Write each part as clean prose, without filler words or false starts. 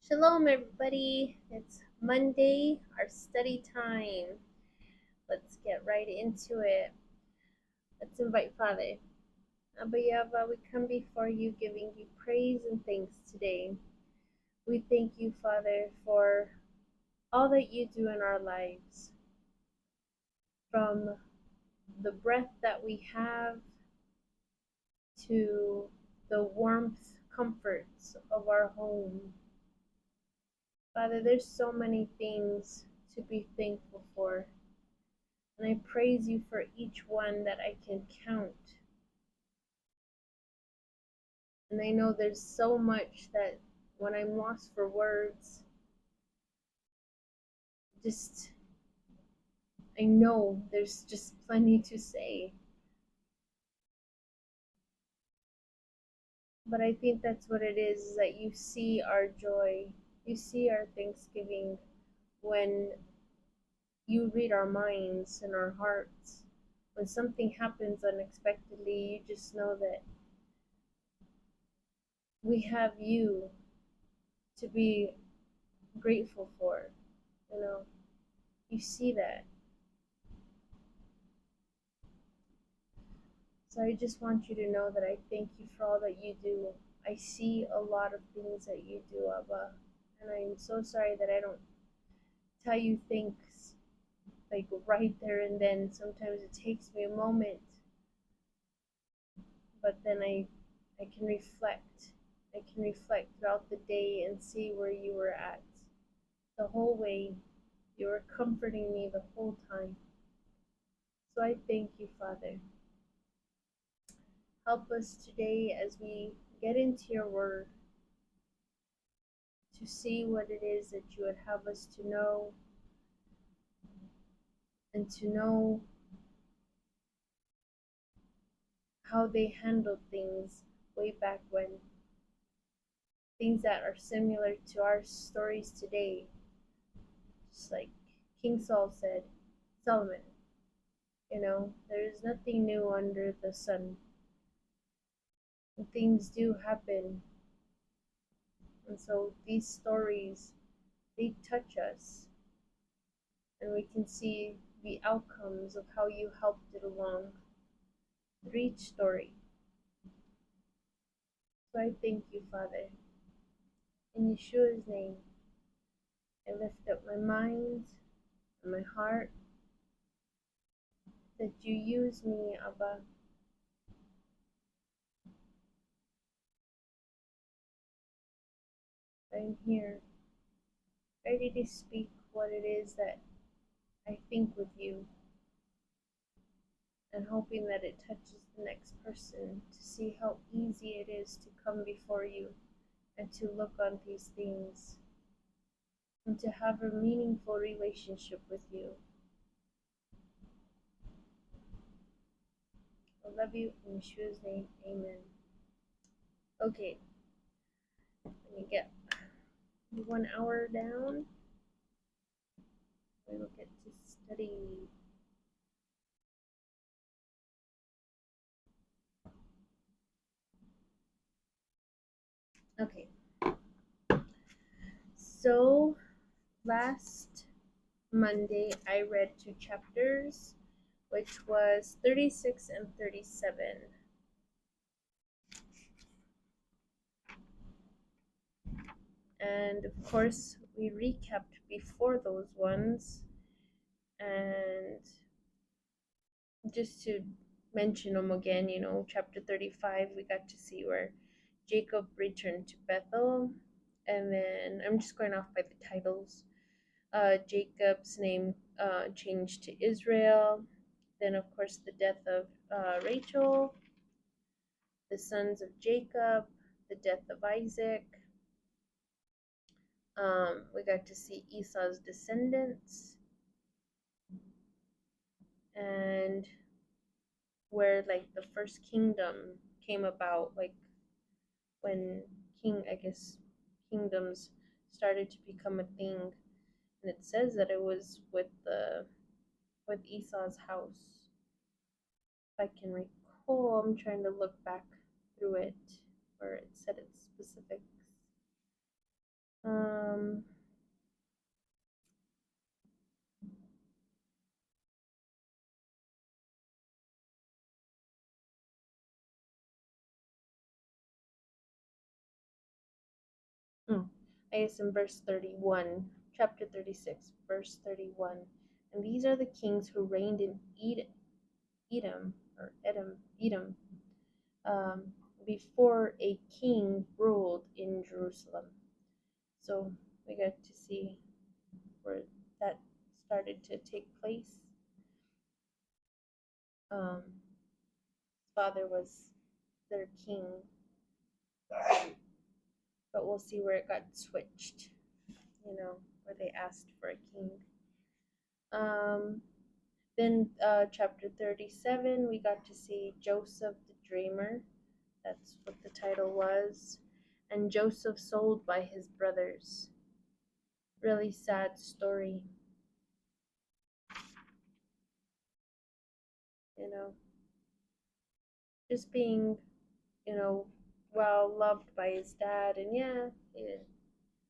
Shalom, everybody. It's Monday, our study time. Let's get right into it. Let's invite Father. Abba Yahweh, we come before you giving you praise and thanks today. We thank you, Father, for all that you do in our lives. From the breath that we have to the warmth, comforts of our home. Father, there's so many things to be thankful for. And I praise you for each one that I can count. And I know there's so much that when I'm lost for words, just I know there's just plenty to say. But I think that's what it is that you see our joy, you see our thanksgiving when you read our minds and our hearts. When something happens unexpectedly, you just know that we have you to be grateful for, you know. You see that. So I just want you to know that I thank you for all that you do. I see a lot of things that you do, Abba. And I'm so sorry that I don't tell you things like right there and then. Sometimes it takes me a moment. But then I can reflect. I can reflect throughout the day and see where you were at. The whole way. You were comforting me the whole time. So I thank you, Father. Help us today as we get into your word to see what it is that you would have us to know, and to know how they handled things way back when. Things that are similar to our stories today. Just like King Solomon, there is nothing new under the sun. And things do happen. And so these stories, they touch us. And we can see the outcomes of how you helped it along through each story. So I thank you, Father. In Yeshua's name, I lift up my mind and my heart, that you use me, Abba. I'm here, ready to speak what it is that I think with you, and hoping that it touches the next person to see how easy it is to come before you and to look on these things and to have a meaningful relationship with you. I love you in Yeshua's name, amen. Okay, let me get 1 hour down. We will get to study. Okay, so last Monday I read 2 chapters, which was 36 and 37. And of course, we recapped before those ones. And just to mention them again, chapter 35, we got to see where Jacob returned to Bethel. And then I'm just going off by the titles. Jacob's name changed to Israel. Then, of course, the death of Rachel, the sons of Jacob, the death of Isaac. We got to see Esau's descendants, and where like the first kingdom came about, like when kingdoms started to become a thing. And it says that it was with Esau's house. If I can recall, I'm trying to look back through it where it said its specifics. I guess in verse 31, chapter 36, verse 31. And these are the kings who reigned in Edom, or Edom, um, before a king ruled in Jerusalem. So we got to see where that started to take place. His father was their king, but we'll see where it got switched, where they asked for a king. Then chapter 37, we got to see Joseph the dreamer. That's what the title was. And Joseph sold by his brothers. Really sad story. Just being, well loved by his dad. And yeah,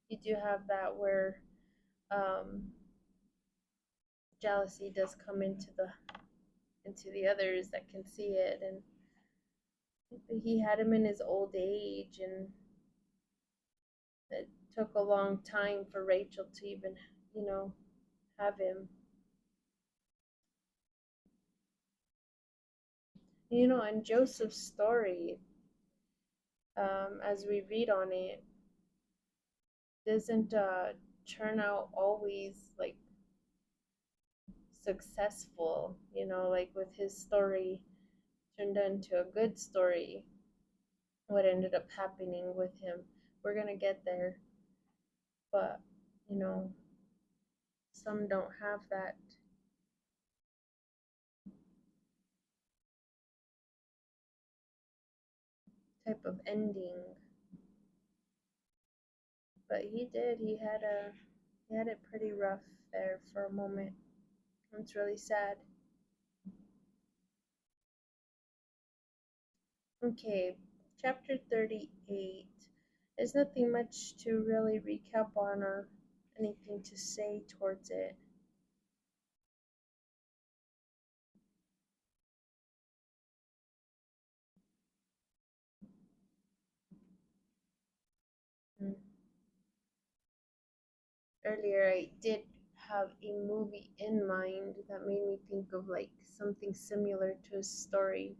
you do have that where jealousy does come into the others that can see it. And he had him in his old age, and it took a long time for Rachel to even, have him. And Joseph's story, as we read on it, doesn't turn out always like successful, like with his story turned into a good story. What ended up happening with him, we're gonna get there, but some don't have that type of ending. But he did. He had it pretty rough there for a moment. It's really sad. Okay, chapter 38. There's nothing much to really recap on or anything to say towards it. Earlier, I did have a movie in mind that made me think of like something similar to a story.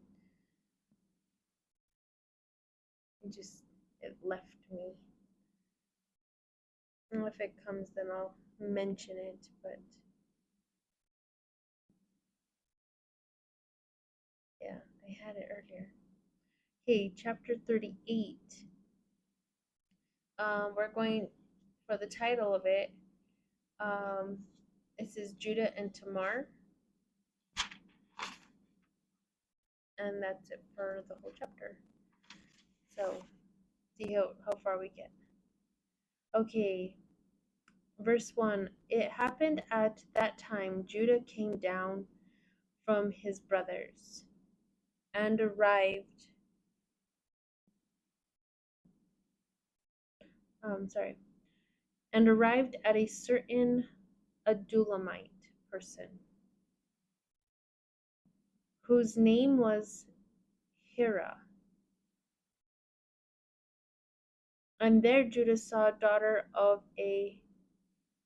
It left me. And if it comes, then I'll mention it, but yeah, I had it earlier. Okay, chapter 38. We're going for the title of it. It says Judah and Tamar, and that's it for the whole chapter. So, see how far we get. Okay, verse 1. It happened at that time Judah came down from his brothers and arrived at a certain Adulamite person, whose name was Hira. And there Judah saw a daughter of a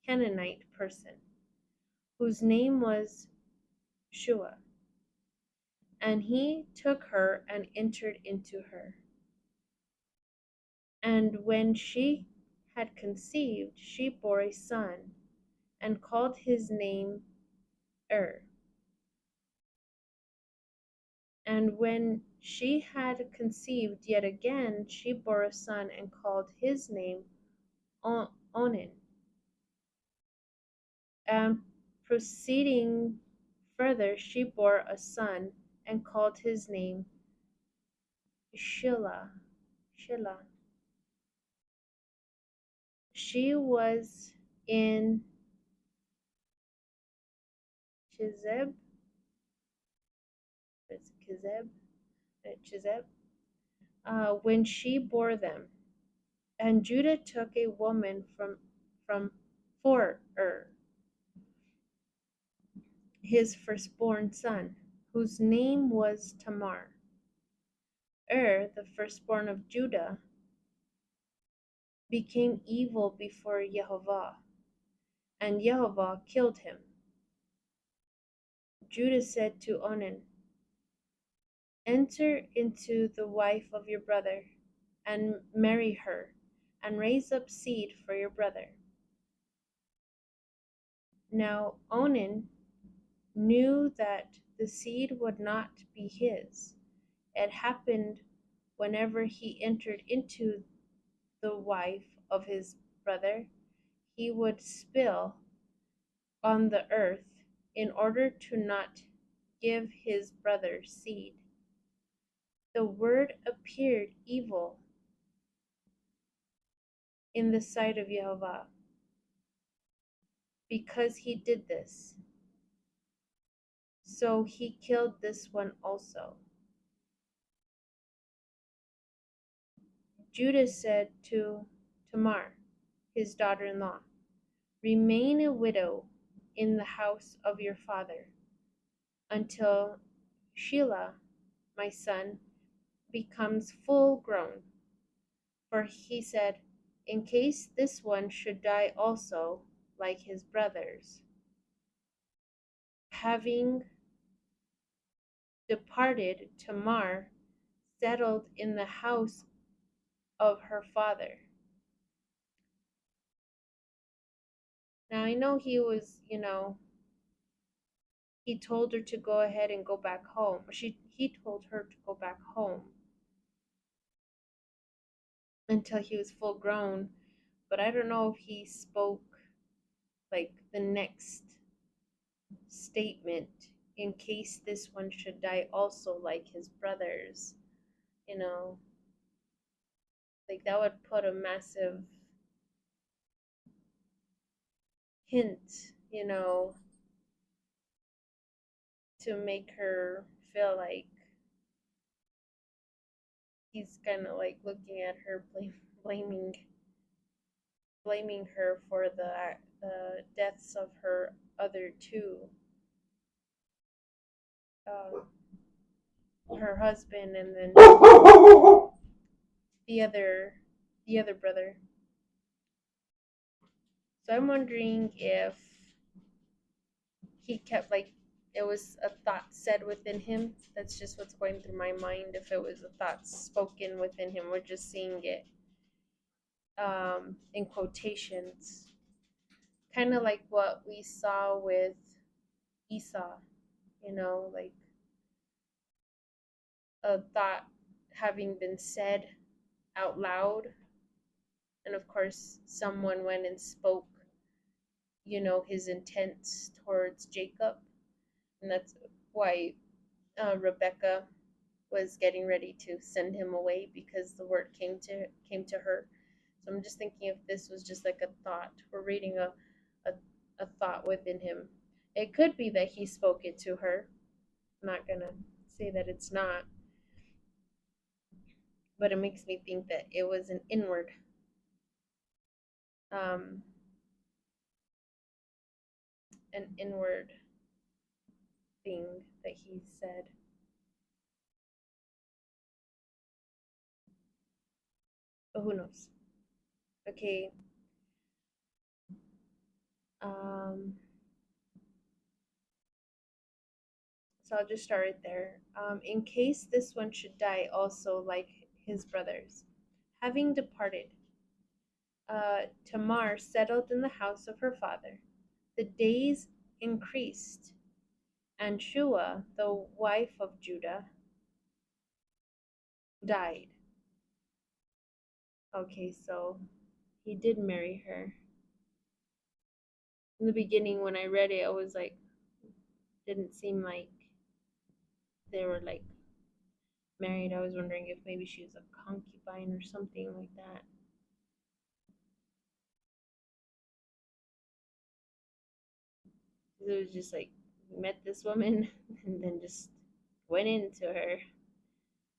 Canaanite person, whose name was Shua. And he took her and entered into her. And when she had conceived, she bore a son, and called his name And when she had conceived yet again, she bore a son, and called his name Onan. And proceeding further, she bore a son, and called his name Shelah. She was in Chizeb, when she bore them. And Judah took a woman for his firstborn son, whose name was Tamar. The firstborn of Judah, became evil before Yehovah, and Yehovah killed him. Judah said to Onan, enter into the wife of your brother, and marry her, and raise up seed for your brother. Now Onan knew that the seed would not be his. It happened whenever he entered into the wife of his brother, he would spill on the earth in order to not give his brother seed. The word appeared evil in the sight of Yehovah because he did this. So he killed this one also. Judah said to Tamar, his daughter-in-law, remain a widow in the house of your father until Shelah, my son, becomes full grown. For he said, in case this one should die also, like his brothers. Having departed, Tamar settled in the house of her father. Now I know he was, he told her to go ahead and go back home. He told her to go back home until he was full grown, but I don't know if he spoke like the next statement, in case this one should die also like his brothers, you know, like that would put a massive hint, to make her feel like he's kind of like looking at her, blaming blaming her for the deaths of her other two, her husband, and then the other brother. So I'm wondering if he kept like it was a thought said within him. That's just what's going through my mind. If it was a thought spoken within him, we're just seeing it in quotations, kind of like what we saw with Esau, like a thought having been said out loud, and of course someone went and spoke, his intents towards Jacob, and that's why Rebecca was getting ready to send him away because the word came to her. So I'm just thinking if this was just like a thought. We're reading a thought within him. It could be that he spoke it to her. I'm not gonna say that it's not, but it makes me think that it was an um, inward thing that he said. But who knows? Okay. Um, so I'll just start right there. In case this one should die also like his brothers. Having departed, Tamar settled in the house of her father. The days increased, and Shua, the wife of Judah, died. Okay, so he did marry her. In the beginning, when I read it, I was like, didn't seem like they were like married. I was wondering if maybe she was a concubine or something like that. It was just like met this woman and then just went into her.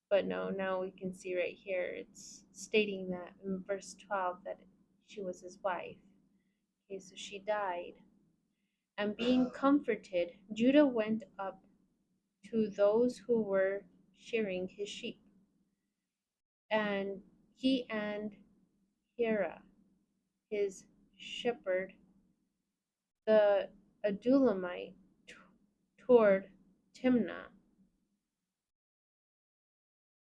But no, now we can see right here it's stating that in verse 12 that she was his wife. Okay, so she died. And being comforted, Judah went up to those who were shearing his sheep. And Hira, his shepherd, the Adulamite, toward Timnah.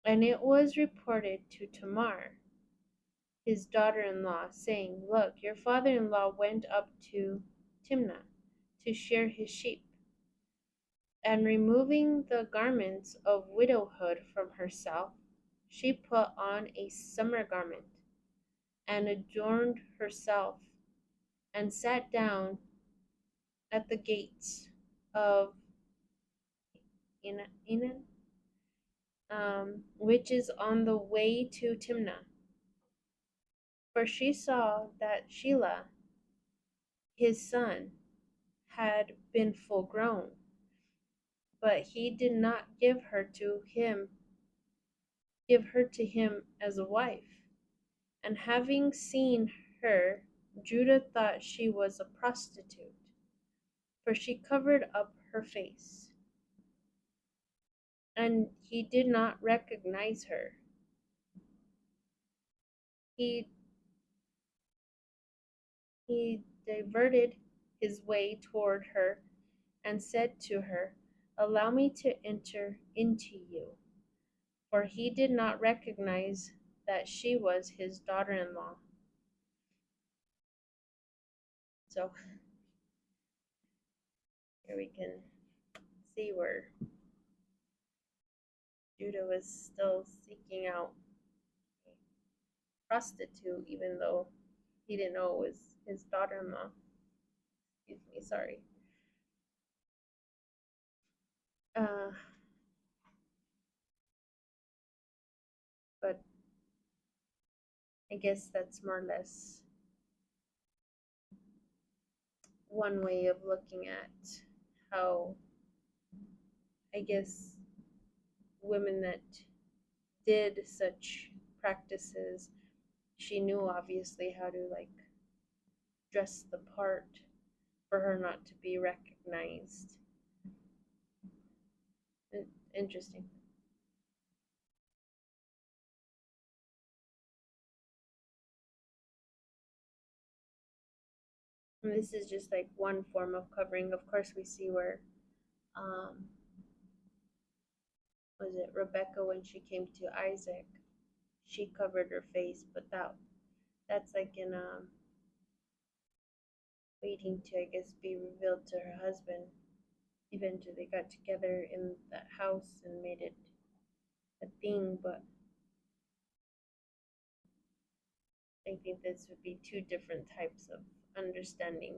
And it was reported to Tamar, his daughter-in-law, saying, Look, your father-in-law went up to Timnah to shear his sheep. And removing the garments of widowhood from herself, she put on a summer garment, and adorned herself, and sat down at the gates of Enan, which is on the way to Timnah. For she saw that Shelah, his son, had been full grown, but he did not give her to him as a wife. And having seen her, Judah thought she was a prostitute, for she covered up her face. And he did not recognize her. He diverted his way toward her and said to her, Allow me to enter into you. For he did not recognize that she was his daughter-in-law. So here we can see where Judah was still seeking out a prostitute, even though he didn't know it was his daughter-in-law. Excuse me, sorry. But I guess that's more or less one way of looking at how, I guess, women that did such practices, she knew obviously how to like dress the part for her not to be recognized. Interesting. And this is just like one form of covering. Of course, we see where, was it Rebecca when she came to Isaac, she covered her face, but that's like in waiting to, I guess, be revealed to her husband. Eventually, they got together in that house and made it a thing, but I think this would be two different types of understanding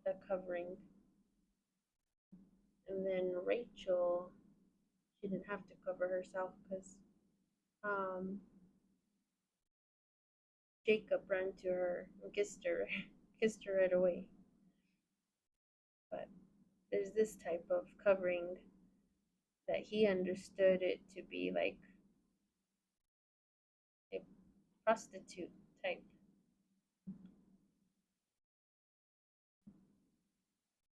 the covering. And then Rachel, she didn't have to cover herself because Jacob ran to her and kissed her, kissed her right away. But there's this type of covering that he understood it to be like a prostitute type.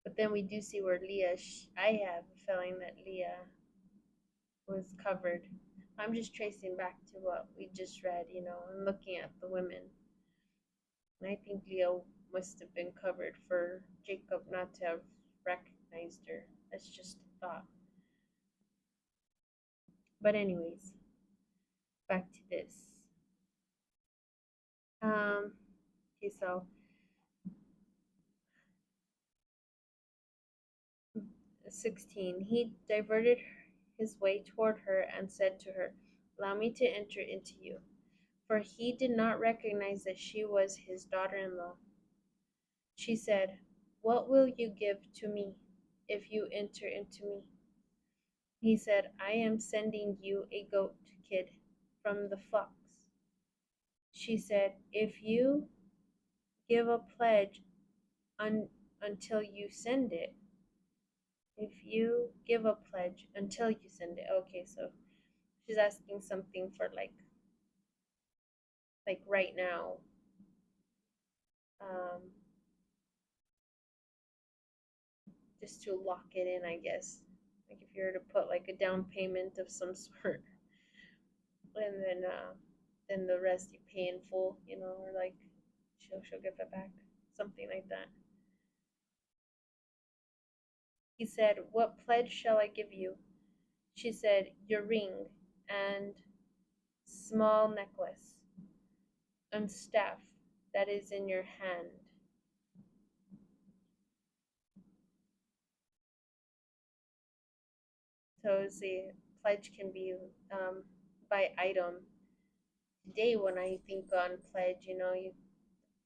But then we do see where Leah, I have a feeling that Leah was covered. I'm just tracing back to what we just read, and looking at the women. And I think Leah must have been covered for Jacob not to have recognized her. That's just a thought. But anyways, back to this. Okay, so 16. He diverted his way toward her and said to her, Allow me to enter into you. For he did not recognize that she was his daughter-in-law. She said, What will you give to me if you enter into me? He said, I am sending you a goat kid from the flocks. She said, If you give a pledge until you send it, if you give a pledge until you send it. Okay, so she's asking something for like right now. Just to lock it in, I guess. Like if you were to put like a down payment of some sort. And then then the rest you pay in full, or like she'll give it back, something like that. He said, "What pledge shall I give you?" She said, "Your ring and small necklace and staff that is in your hand." So the pledge can be by item. Today, when I think on pledge, you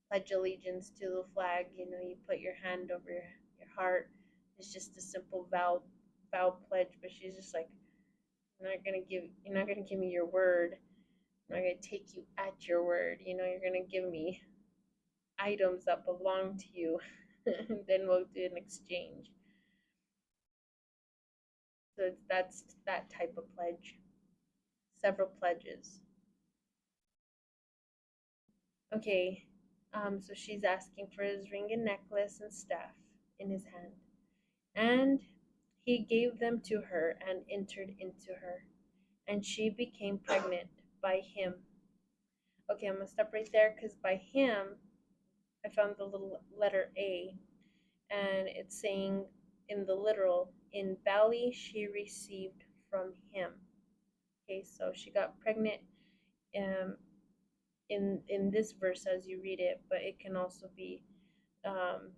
pledge allegiance to the flag. You put your hand over your heart. It's just a simple vow pledge. But she's just like, you're not gonna give me your word. I'm not gonna take you at your word. You're gonna give me items that belong to you, and then we'll do an exchange. So that's that type of pledge. Several pledges. Okay, so she's asking for his ring and necklace and staff in his hand. And he gave them to her and entered into her, and she became pregnant by him. Okay, I'm gonna stop right there because by him, I found the little letter A, and it's saying in the literal, in belly she received from him. Okay, so she got pregnant um, in this verse as you read it, but it can also be um,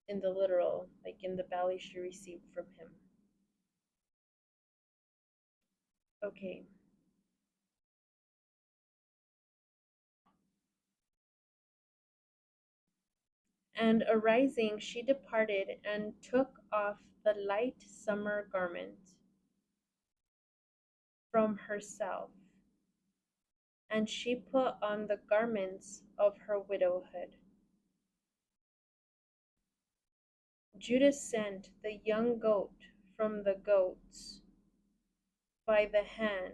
in the literal, like in the belly she received from him. Okay. And arising, she departed and took off the light summer garment from herself, and she put on the garments of her widowhood. Judah sent the young goat from the goats by the hand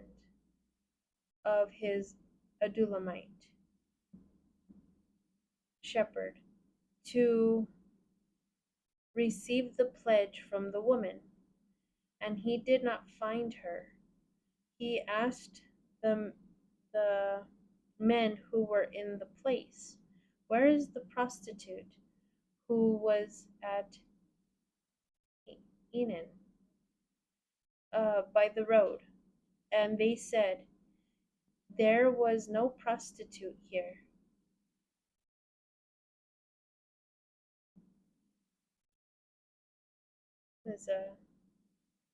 of his Adulamite shepherd to receive the pledge from the woman, and he did not find her. He asked the men who were in the place, "Where is the prostitute who was at Enon by the road?" And they said, "There was no prostitute here." There's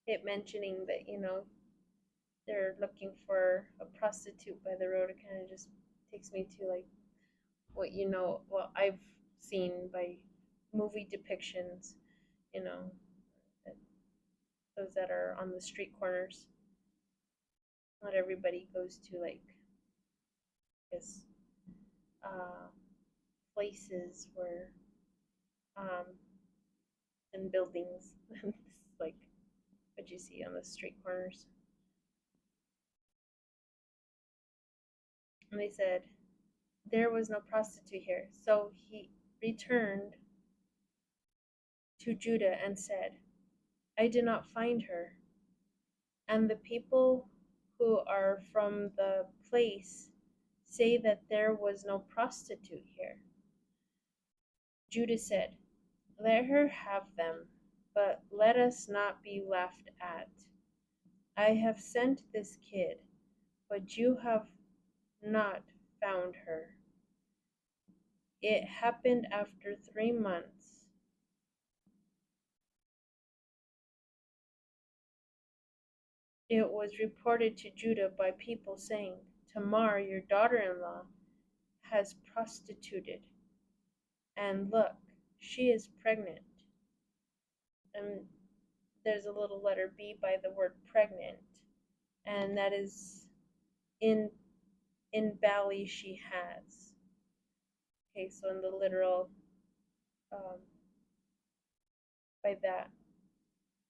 it mentioning that, they're looking for a prostitute by the road. It kind of just takes me to like what I've seen by movie depictions, you know, those that are on the street corners. Not everybody goes to like, I guess, uh, places where, um, and buildings, like what you see on the street corners. And they said, "There was no prostitute here." So he returned to Judah and said, "I did not find her." And the people who are from the place say that there was no prostitute here. Judah said, "Let her have them, but let us not be laughed at. I have sent this kid, but you have not found her." It happened after 3 months. It was reported to Judah by people saying, "Tamar, your daughter-in-law, has prostituted, and look, she is pregnant." And there's a little letter B by the word pregnant, and that is in belly she has. Okay, so in the literal, um, by that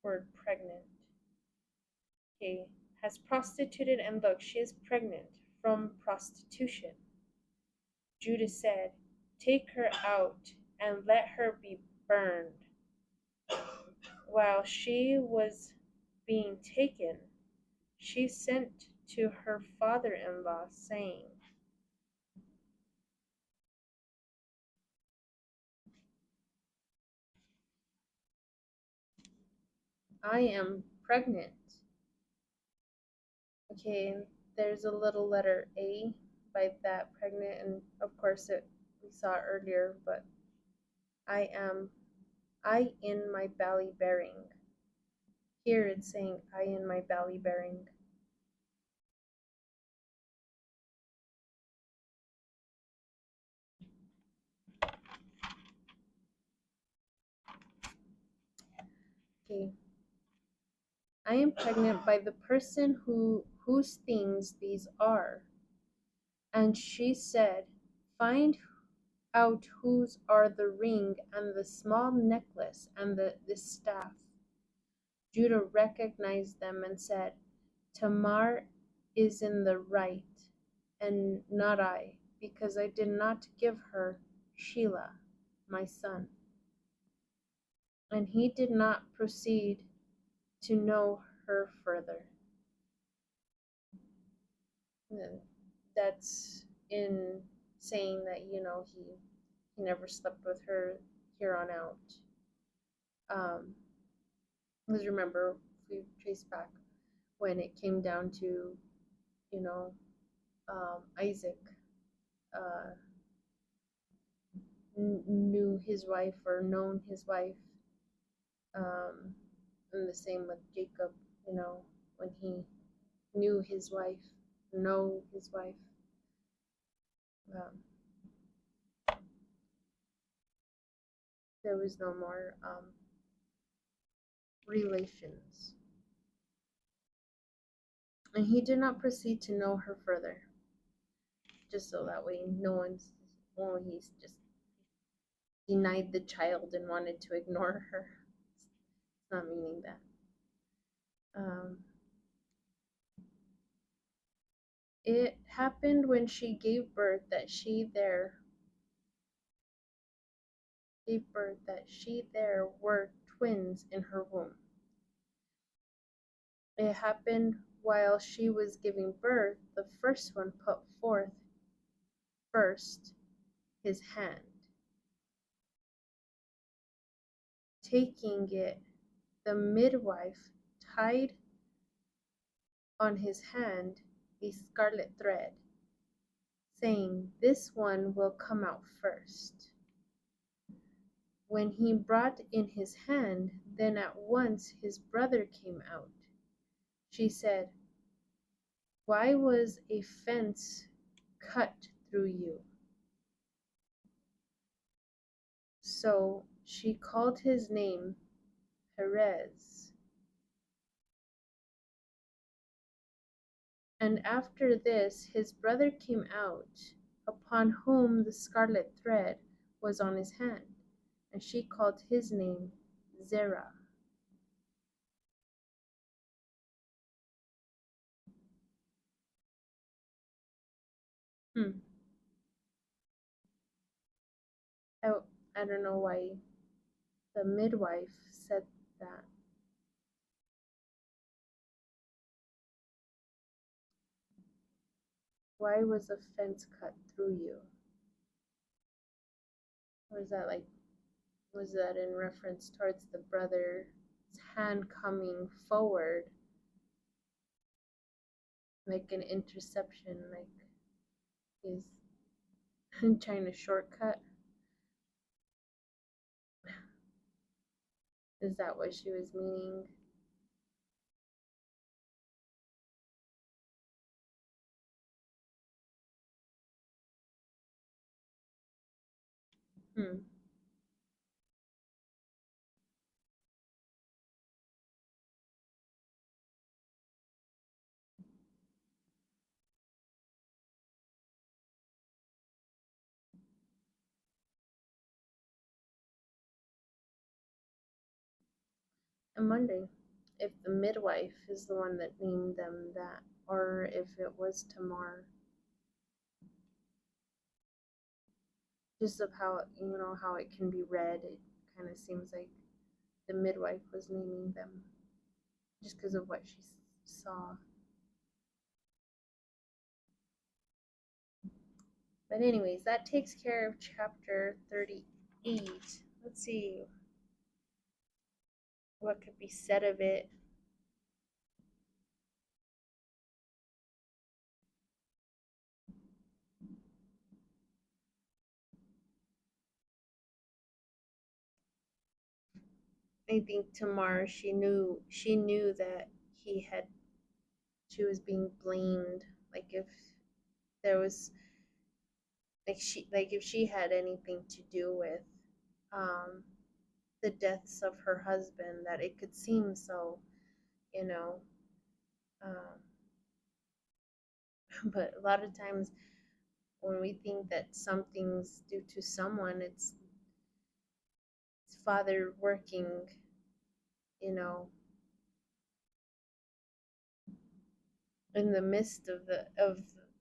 word pregnant. Okay, has prostituted, and look, she is pregnant from prostitution. Judah said, "Take her out and let her be burned." While she was being taken, she sent to her father-in-law, saying, I am pregnant. Okay, there's a little letter A by that pregnant, and of course we saw it earlier, but I in my belly bearing. Here it's saying I in my belly bearing. Okay. I am pregnant by the person whose things these are. And she said, find out whose are the ring and the small necklace and the staff. Judah recognized them and said, Tamar is in the right, and not I, because I did not give her Shelah, my son. And he did not proceed to know her further. And that's in saying that, he never slept with her here on out. Because remember, if we trace back when it came down to, you know, Isaac knew his wife or known his wife, and the same with Jacob, when he knew his wife, know his wife. Um, there was no more relations. And he did not proceed to know her further, just so that way no one's, he's just denied the child and wanted to ignore her. It's not meaning that. It happened when she gave birth that she there were twins in her womb. It happened while she was giving birth, the first one put forth first his hand. Taking it, the midwife tied on his hand a scarlet thread, saying, This one will come out first. When he brought in his hand, then at once his brother came out. She said, Why was a fence cut through you? So she called his name Perez. And after this his brother came out, upon whom the scarlet thread was on his hand, and she called his name Zerah. I, I don't know why the midwife said that. Why was a fence cut through you? Was that in reference towards the brother's hand coming forward, like an interception, like he's trying to shortcut? Is that what she was meaning? I'm wondering if the midwife is the one that named them that, or if it was Tamar. Just of how how it can be read, it kind of seems like the midwife was naming them, just because of what she saw. But anyways, that takes care of chapter 38. Let's see what could be said of it. I think Tamar, she knew that he had she was being blamed. Like if there was like if she had anything to do with um the deaths of her husband, that it could seem so, you know. Um, but a lot of times when we think that something's due to someone, it's Father working, you know, in the midst of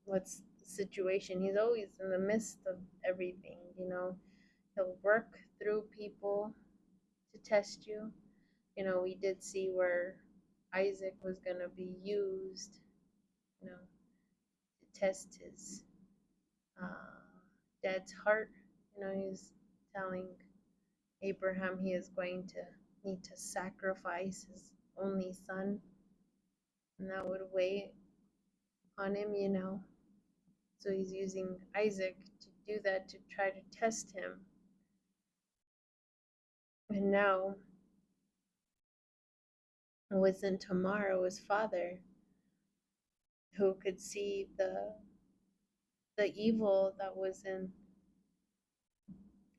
what's the situation. He's always in the midst of everything, you know. He'll work through people to test you. You know, we did see where Isaac was going to be used, you know, to test his uh, dad's heart. You know, he's telling Abraham he is going to need to sacrifice his only son, and that would weigh on him, you know. So he's using Isaac to do that, to try to test him. And now it wasn't Tamar, it was Father who could see the evil that was in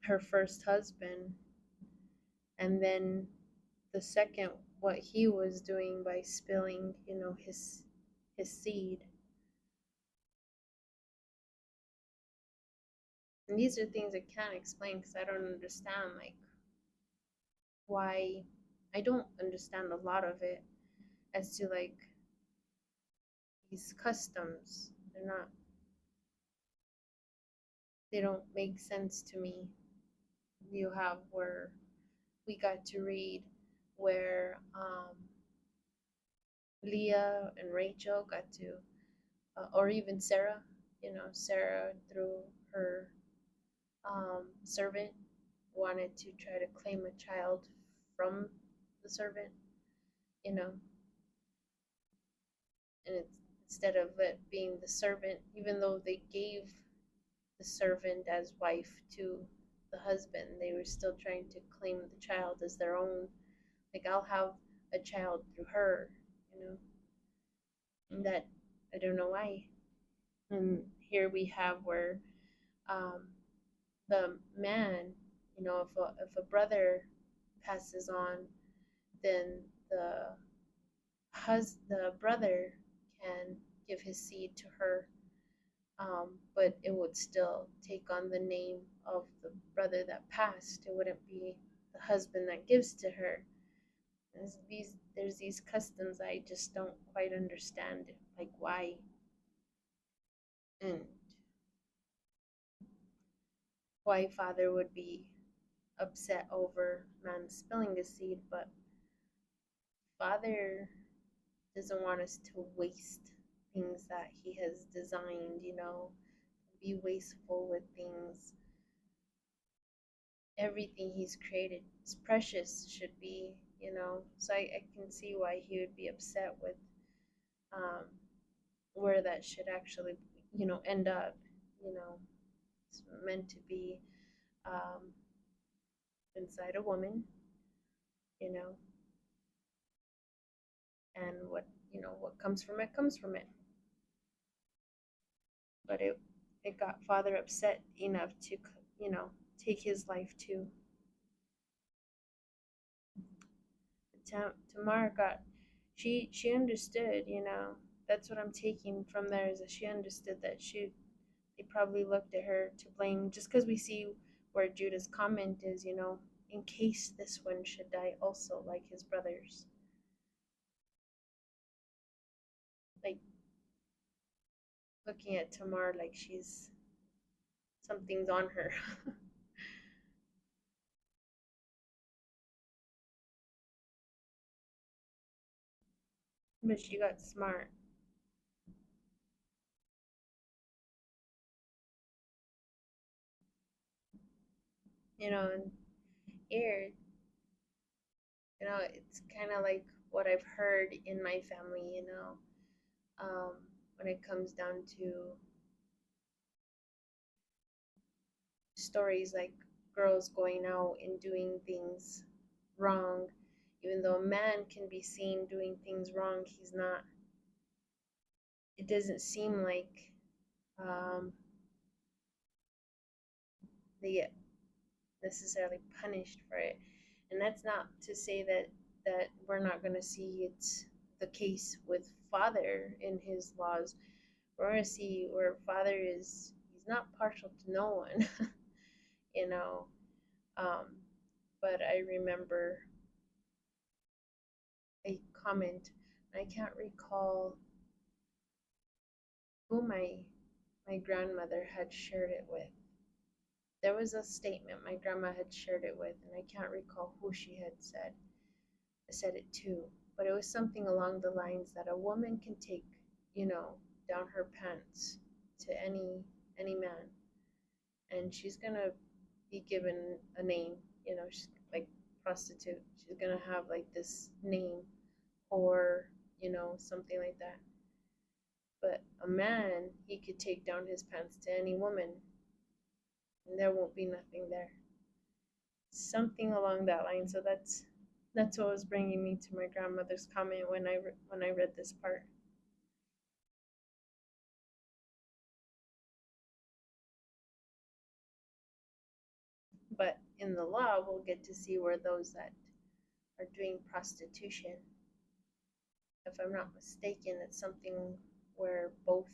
her first husband, and then the second, what he was doing by spilling, you know, his seed. And these are things I can't explain because I don't understand, like, why. I don't understand a lot of it as to like these customs. They don't make sense to me. You have where we got to read where Leah and Rachel got to, or even Sarah, you know, Sarah through her servant wanted to try to claim a child from the servant, you know, and it's, instead of it being the servant, even though they gave the servant as wife to the husband, they were still trying to claim the child as their own. Like, I'll have a child through her, you know, and that I don't know why. And here we have where um, the man, you know, if a brother passes on, then the brother can give his seed to her, but it would still take on the name of the brother that passed. It wouldn't be the husband that gives to her. There's these customs I just don't quite understand, like why, and why Father would be upset over man spilling a seed, but Father doesn't want us to waste things that he has designed, you know, be wasteful with things. Everything he's created is precious, should be, you know. So I can see why he would be upset with um, where that should actually, you know, end up. You know, it's meant to be um, inside a woman, you know, and what, you know, what comes from it comes from it. But it got Father upset enough to, you know, take his life too. Tamar got, she understood, you know. That's what I'm taking from there, is that she understood that they probably looked at her to blame, just because we see where Judah's comment is, you know, in case this one should die also like his brothers. Like, looking at Tamar like something's on her. But she got smart. and here, it's kind of like what I've heard in my family, um, when it comes down to stories like girls going out and doing things wrong, even though a man can be seen doing things wrong, he's not, it doesn't seem like um, they get necessarily punished for it. And that's not to say that we're not going to see it's the case with father in his laws. We're going to see where father is, he's not partial to no one, you know. Um, but I remember a comment, I can't recall who my grandmother had shared it with. There was a statement my grandma had shared it with, and I can't recall who she had said it to, but it was something along the lines that a woman can take, you know, down her pants to any man, and she's gonna be given a name, she's like prostitute. She's gonna have like this name, or something like that. But a man, he could take down his pants to any woman, and there won't be nothing there. Something along that line. So that's what was bringing me to my grandmother's comment when I read this part. But in the law, we'll get to see where those that are doing prostitution, if I'm not mistaken, it's something where both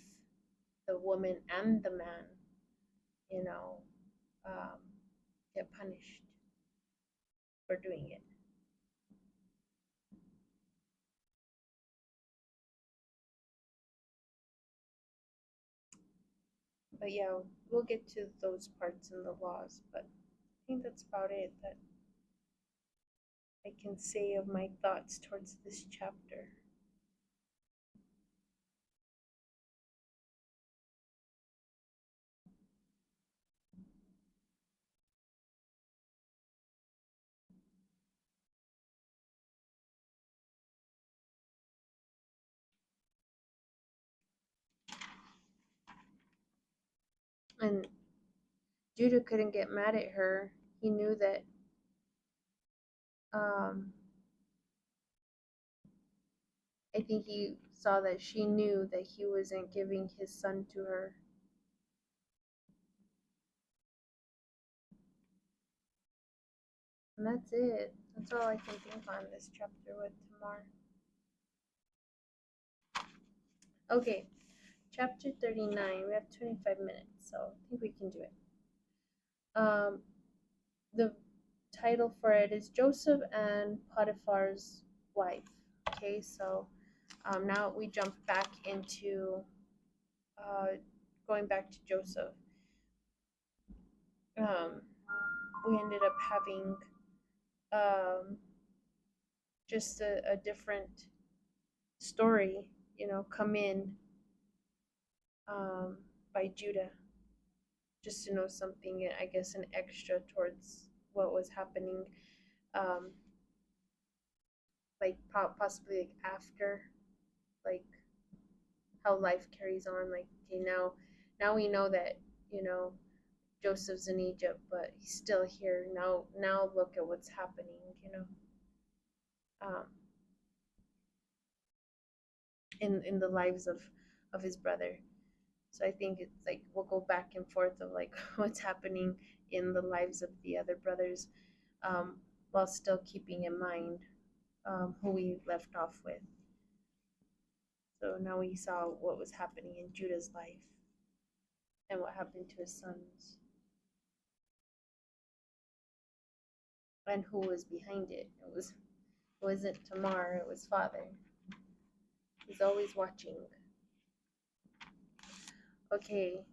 the woman and the man, you know, um, get punished for doing it. But yeah, we'll get to those parts in the laws. But I think that's about it that I can say of my thoughts towards this chapter. And Judah couldn't get mad at her. He knew that um, I think he saw that she knew that he wasn't giving his son to her. And that's it. That's all I can think on this chapter with Tamar. Okay, chapter 39. We have 25 minutes, so I think we can do it. The title for it is Joseph and Potiphar's wife. Okay, so now we jump back into going back to Joseph. Um, we ended up having just a different story, come in by Judah, just to know something, I guess, an extra towards what was happening, um, like possibly like after, like how life carries on. Like, okay, now we know that Joseph's in Egypt, but he's still here. Now look at what's happening. Um, in the lives of his brother. So I think it's like we'll go back and forth of like what's happening in the lives of the other brothers, while still keeping in mind who we left off with. So now we saw what was happening in Judah's life and what happened to his sons and who was behind it. It wasn't Tamar, it was father. He's always watching. Okay,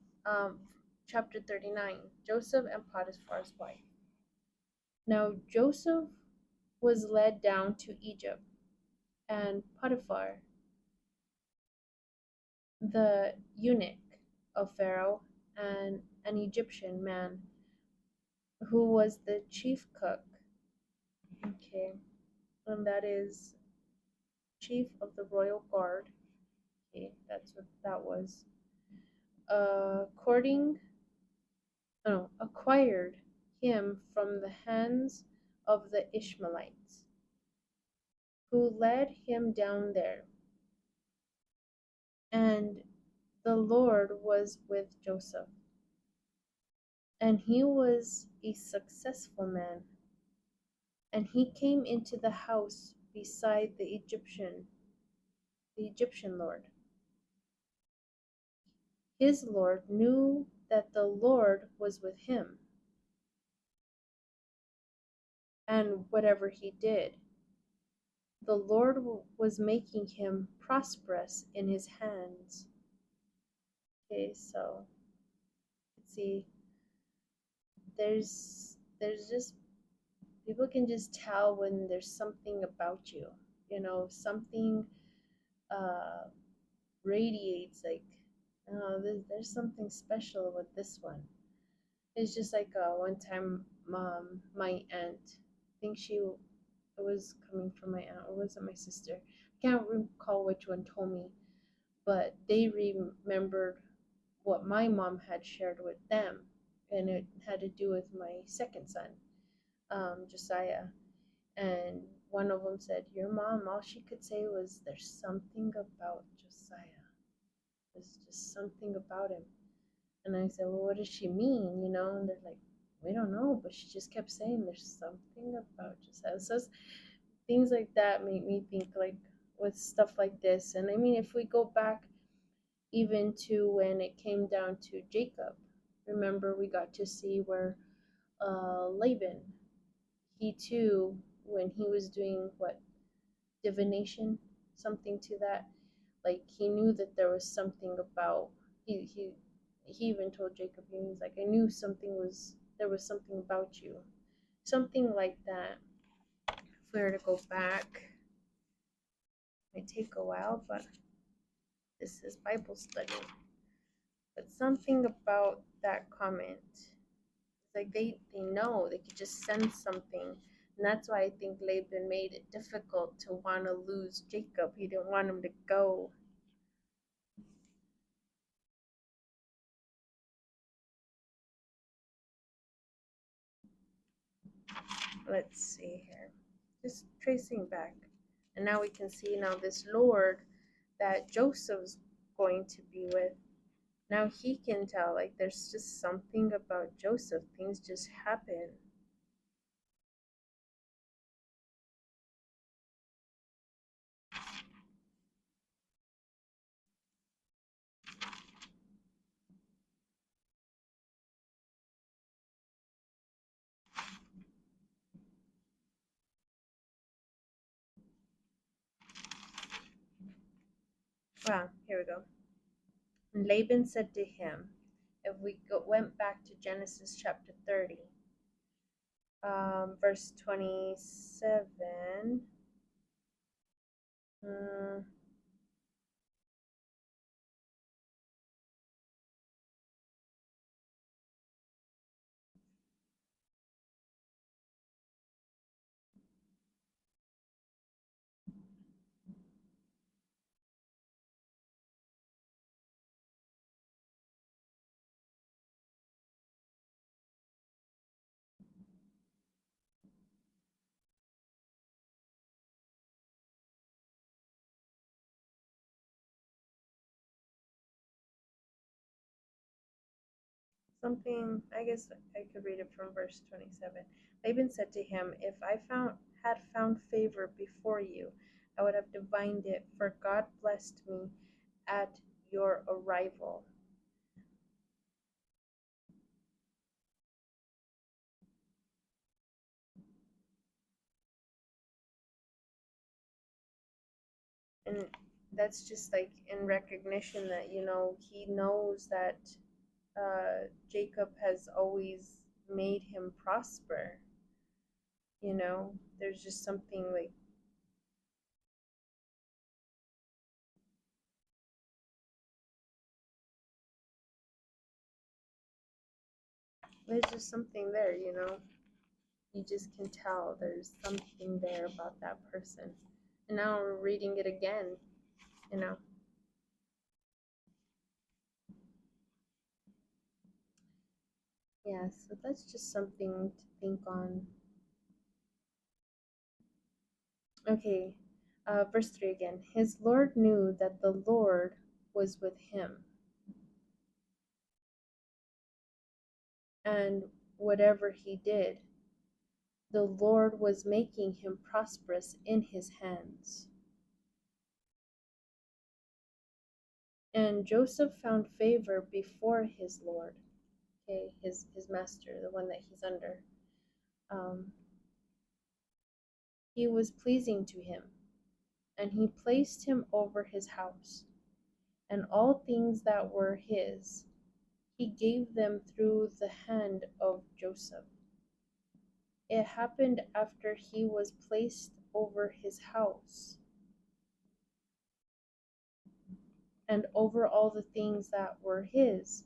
chapter 39, Joseph and Potiphar's wife. Now Joseph was led down to Egypt, and Potiphar, the eunuch of Pharaoh, and an Egyptian man, who was the chief cook. Okay, and that is chief of the royal guard. Okay, that's what that was. According, no, acquired him from the hands of the Ishmaelites, who led him down there. And the Lord was with Joseph, and he was a successful man. And he came into the house beside the Egyptian Lord. His Lord knew that the Lord was with him, and whatever he did, the Lord was making him prosperous in his hands. Okay, so let's see. There's just people can just tell when there's something about you. You know, something uh radiates like, oh, there's something special with this one. It's just like one time, my aunt, I think it was coming from my aunt, or was it my sister? I can't recall which one told me, but they remembered what my mom had shared with them, and it had to do with my second son, Josiah. And one of them said, "Your mom, all she could say was, there's something about Josiah. There's just something about him." And I said, "Well, what does she mean?" You know, and they're like, "We don't know, but she just kept saying there's something about Josiah." So things like that make me think like with stuff like this. And I mean, if we go back even to when it came down to Jacob, remember we got to see where Laban, he too, when he was doing what, divination, something to that, like he knew that there was something about, he even told Jacob, he was like, "I knew there was something about you," something like that. If we were to go back, it might take a while, but this is Bible study. But something about that comment, it's like they know they could just sense something. And that's why I think Laban made it difficult to want to lose Jacob. He didn't want him to go. Let's see here. Just tracing back. And now we can see now this Lord that Joseph's going to be with. Now he can tell, like, there's just something about Joseph. Things just happen. Wow, here we go. And Laban said to him, if we went back to Genesis chapter 30, verse 27. Something, I guess I could read it from verse 27. Laban said to him, if I had found favor before you, I would have divined it, for God blessed me at your arrival. And that's just like in recognition that, you know, he knows that Jacob has always made him prosper. You know, there's just something like, There's just something there, You just can tell there's something there about that person. And now we're reading it again, you know. Yeah, so that's just something to think on. Okay, verse 3 again. His Lord knew that the Lord was with him, and whatever he did, the Lord was making him prosperous in his hands. And Joseph found favor before his Lord, okay, his master, the one that he's under. He was pleasing to him, and he placed him over his house, and all things that were his, he gave them through the hand of Joseph. It happened after he was placed over his house, and over all the things that were his,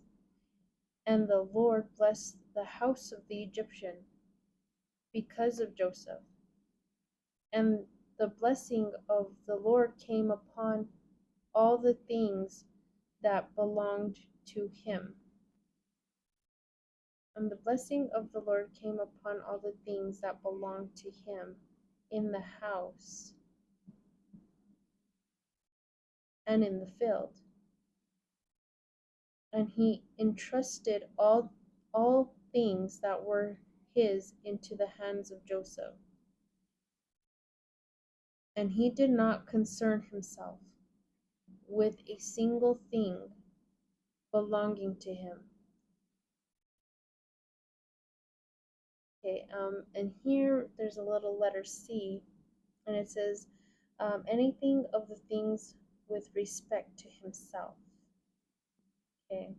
and the Lord blessed the house of the Egyptian because of Joseph. And the blessing of the Lord came upon all the things that belonged to him. And the blessing of the Lord came upon all the things that belonged to him in the house and in the field. And he entrusted all things that were his into the hands of Joseph. And he did not concern himself with a single thing belonging to him. Okay, and here there's a little letter C, and it says, anything of the things with respect to himself. Okay.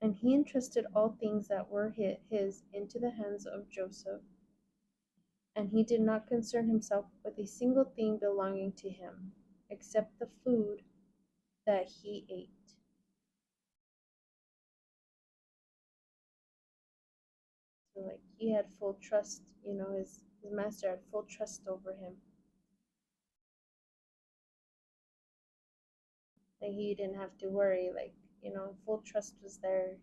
And he entrusted all things that were his into the hands of Joseph, and he did not concern himself with a single thing belonging to him, except the food that he ate. So, like, he had full trust, his master had full trust over him. Like, he didn't have to worry, full trust was there.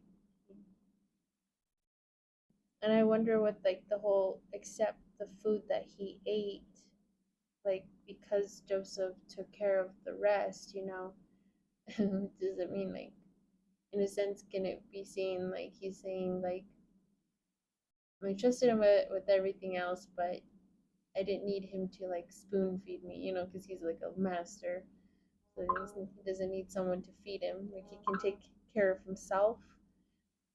And I wonder what, like, the whole except the food that he ate, like, because Joseph took care of the rest, does it mean, like, in a sense, can it be seen like he's saying, like, I trusted him with everything else, but I didn't need him to, like, spoon feed me, because he's like a master. So he doesn't need someone to feed him. Like, he can take care of himself.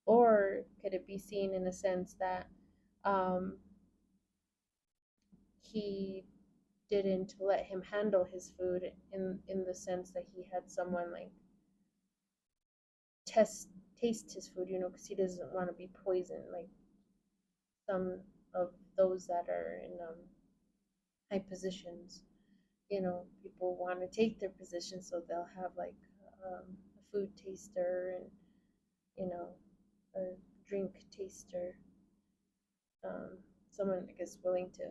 Or could it be seen in a sense that um, he didn't let him handle his food in the sense that he had someone, like, taste his food, because he doesn't want to be poisoned, like some of those that are in high positions. People want to take their position, so they'll have, like, a food taster and a drink taster. Someone, I guess, willing to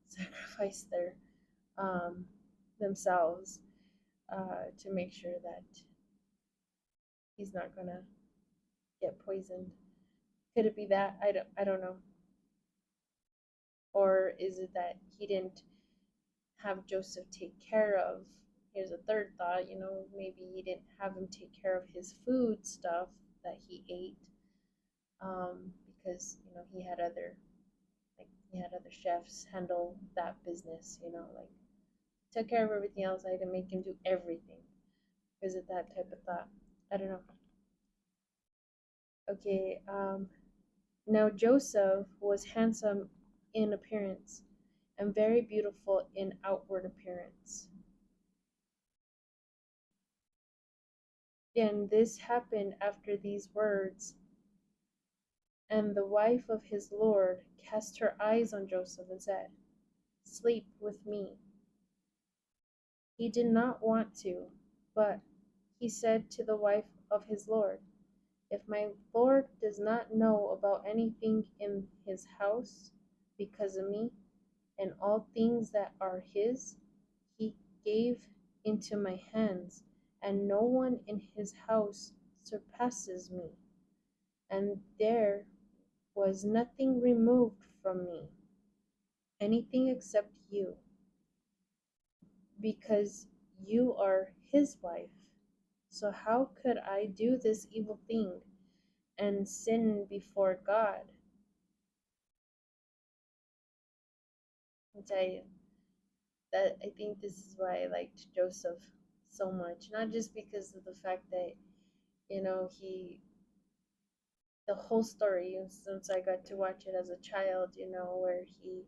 sacrifice their themselves to make sure that he's not gonna get poisoned. Could it be that? I don't know. Or is it that he didn't have Joseph take care of? Here's a third thought, maybe he didn't have him take care of his food stuff that he ate, because he had other chefs handle that business, like, took care of everything else. I had to make him do everything. Is it that type of thought? I don't know. Okay, now Joseph was handsome in appearance and very beautiful in outward appearance. And this happened after these words. And the wife of his Lord cast her eyes on Joseph and said, "Sleep with me." He did not want to, but he said to the wife of his lord, "If my lord does not know about anything in his house because of me, and all things that are his, he gave into my hands, and no one in his house surpasses me, and there was nothing removed from me, anything except you, because you are his wife. So how could I do this evil thing and sin before God?" Which I think this is why I liked Joseph so much, not just because of the fact that he the whole story, since I got to watch it as a child, where he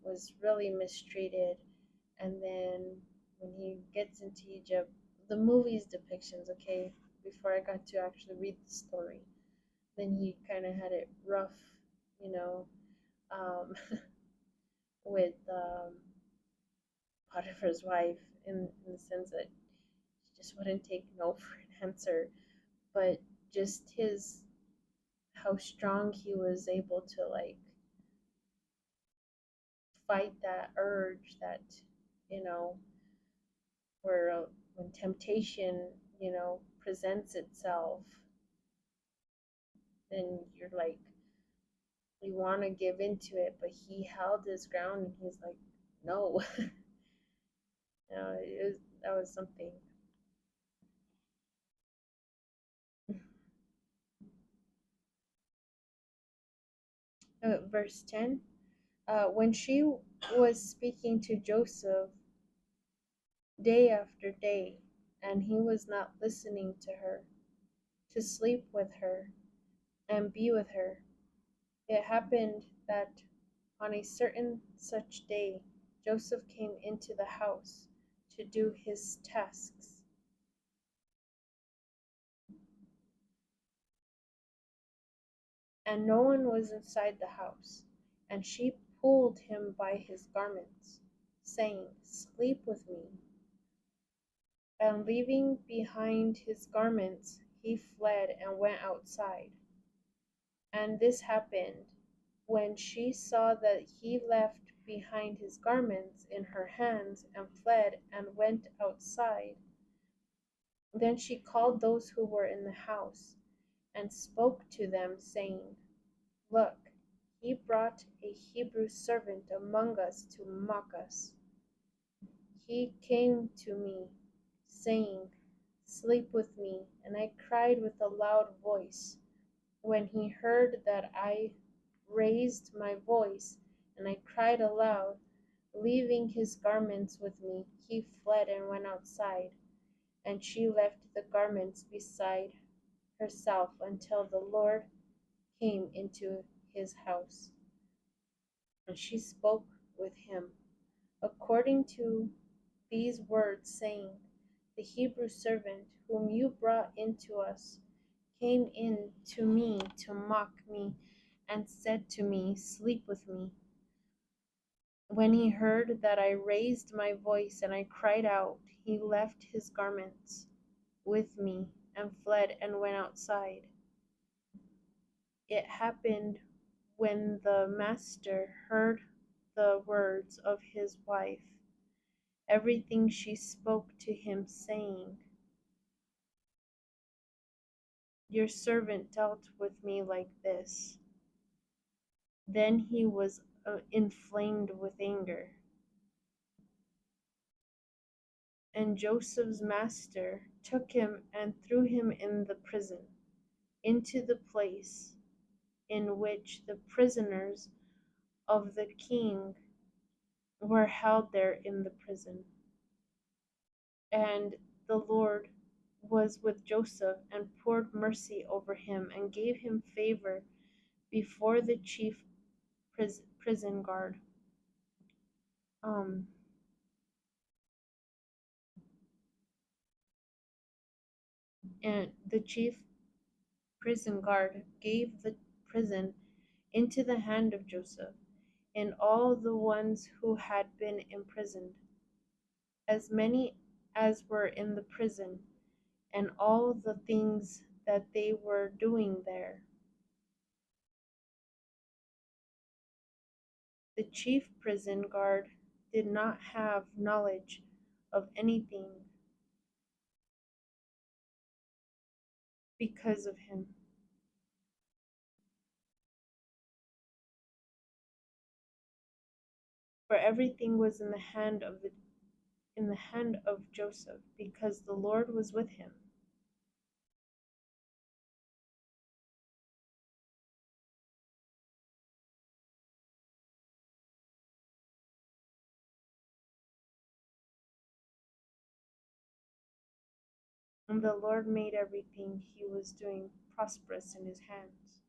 was really mistreated, and then when he gets into Egypt, the movie's depictions, okay, before I got to actually read the story, then he kind of had it rough, you know, um, with Potiphar's wife, in the sense that she just wouldn't take no for an answer, but just his how strong he was able to like fight that urge that you know where when temptation presents itself, then you're like you want to give into it, but he held his ground and he's like, no. That was something. Verse 10. When she was speaking to Joseph day after day, and he was not listening to her, to sleep with her and be with her, it happened that on a certain such day Joseph came into the house to do his tasks, and no one was inside the house. And she pulled him by his garments, saying, "Sleep with me." And leaving behind his garments, he fled and went outside. And this happened when she saw that he left behind his garments in her hands and fled and went outside. Then she called those who were in the house and spoke to them, saying, "Look, he brought a Hebrew servant among us to mock us. He came to me, saying, 'Sleep with me,' and I cried with a loud voice. When he heard that I raised my voice, and I cried aloud, leaving his garments with me, he fled and went outside. And she left the garments beside herself until the Lord came into his house. And she spoke with him according to these words, saying, 'The Hebrew servant whom you brought into us came in to me to mock me and said to me, Sleep with me.' When he heard that I raised my voice and I cried out, he left his garments with me and fled and went outside. It happened when the master heard the words of his wife, everything she spoke to him, saying, 'Your servant dealt with me like this.' Then he was inflamed with anger. And Joseph's master took him and threw him in the prison, into the place in which the prisoners of the king were held there in the prison. And the Lord was with Joseph and poured mercy over him and gave him favor before the chief prison guard. And the chief prison guard gave the prison into the hand of Joseph and all the ones who had been imprisoned. as many as were in the prison, and all the things that they were doing there. The chief prison guard did not have knowledge of anything because of him. For everything was in the hand of Joseph, because the Lord was with him. And the Lord made everything he was doing prosperous in his hands.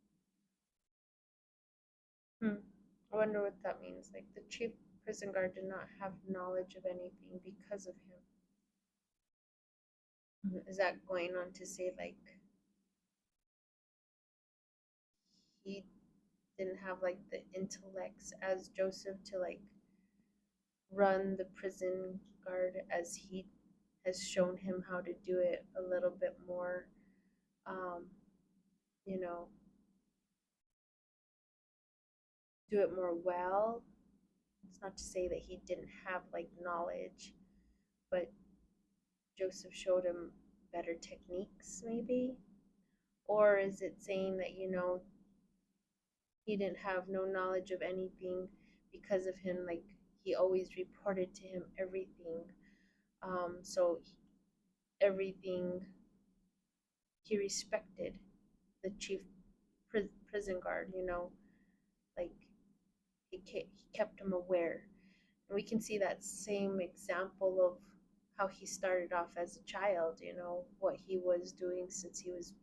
I wonder what that means. Like the chief prison guard did not have knowledge of anything because of him. Is that going on to say like he didn't have like the intellects as Joseph to like run the prison guard as he has shown him how to do it a little bit more, um, you know, do it more well. It's not to say that he didn't have like knowledge, but Joseph showed him better techniques, maybe? Or is it saying that, he didn't have no knowledge of anything because of him, like he always reported to him everything. So everything he respected the chief prison guard, like he kept him aware. And we can see that same example of how he started off as a child, what he was doing since he was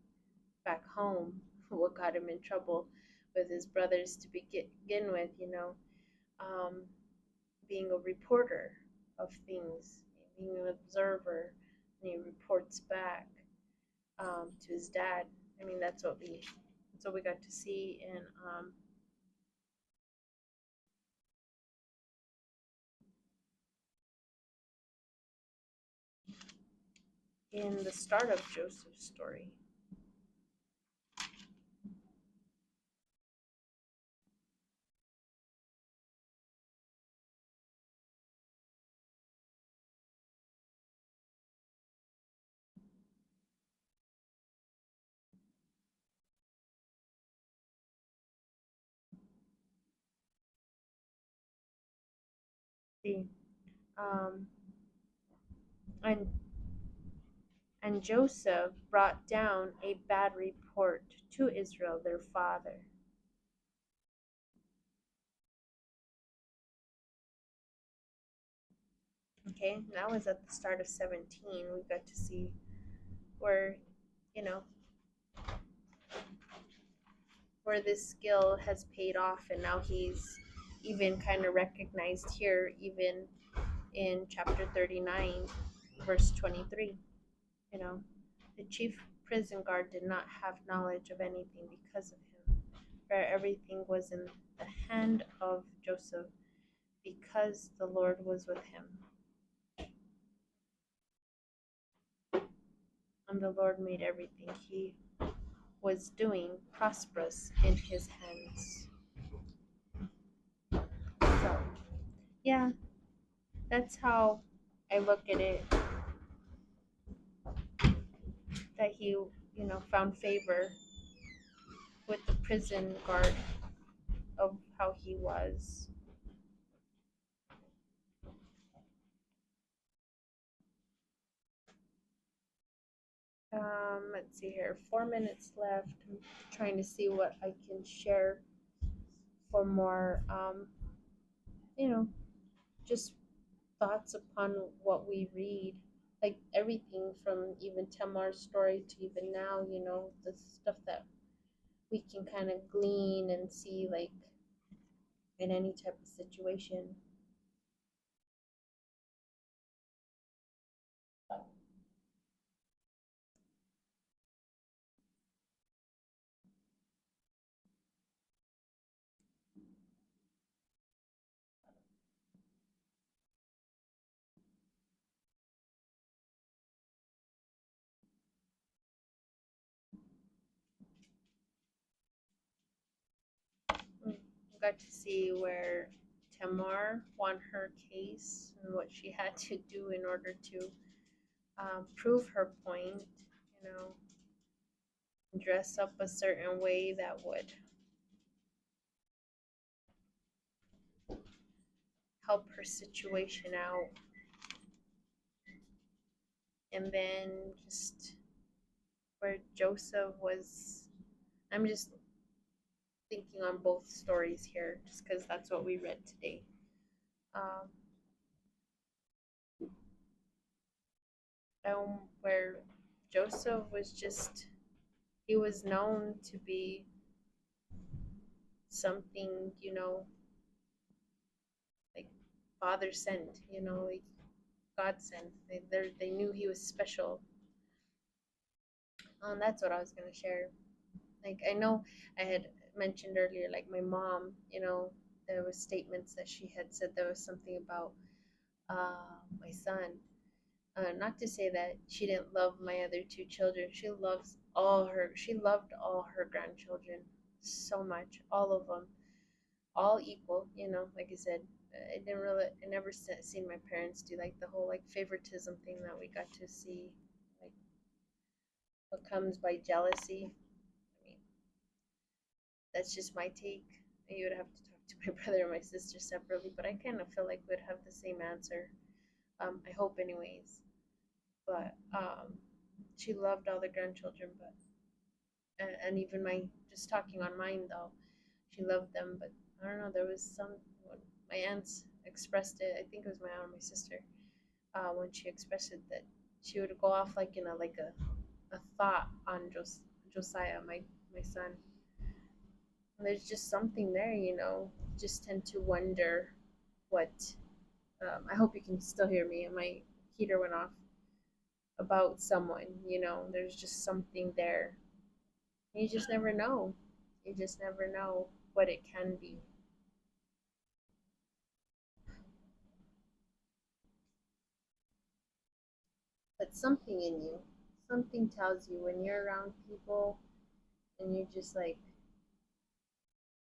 back home, what got him in trouble with his brothers to begin with, um, being a reporter of things, being an observer, and he reports back to his dad. I mean, that's what we got to see in the start of Joseph's story. See, um, and and Joseph brought down a bad report to Israel, their father. Okay, that was at the start of 17. We got to see where, you know, where this skill has paid off, and now he's even kind of recognized here, even in chapter 39, verse 23. The chief prison guard did not have knowledge of anything because of him, for everything was in the hand of Joseph, because the Lord was with him. And the Lord made everything he was doing prosperous in his hands. So, yeah, that's how I look at it. That he, found favor with the prison guard of how he was. Let's see here, 4 minutes left. I'm trying to see what I can share for more, just thoughts upon what we read. Like everything from even Tamar's story to even now, the stuff that we can kind of glean and see, like in any type of situation. got to see where Tamar won her case and what she had to do in order to prove her point, you know, dress up a certain way that would help her situation out. And then just where Joseph was, I'm just thinking on both stories here just because that's what we read today. Um, where Joseph was just, he was known to be something, like Father sent, like God sent. They knew he was special. That's what I was gonna share. Like I know I had mentioned earlier, like my mom, there was statements that she had said there was something about my son. Not to say that she didn't love my other two children. She loved all her grandchildren so much, all of them, all equal. Like I said, I never seen my parents do like the whole like favoritism thing that we got to see, like what comes by jealousy. I mean, that's just my take. You would have to talk to my brother and my sister separately, but I kind of feel like we'd have the same answer. I hope, anyways. But she loved all the grandchildren, but and even just talking on mine though, she loved them. But I don't know. There was some when my aunts expressed it. I think it was my aunt or my sister. When she expressed it, that she would go off like in a thought on Josiah, my son. And there's just something there, Just tend to wonder what. I hope you can still hear me. My heater went off about someone. There's just something there. You just never know. You just never know what it can be. But something in you, something tells you when you're around people and you're just like,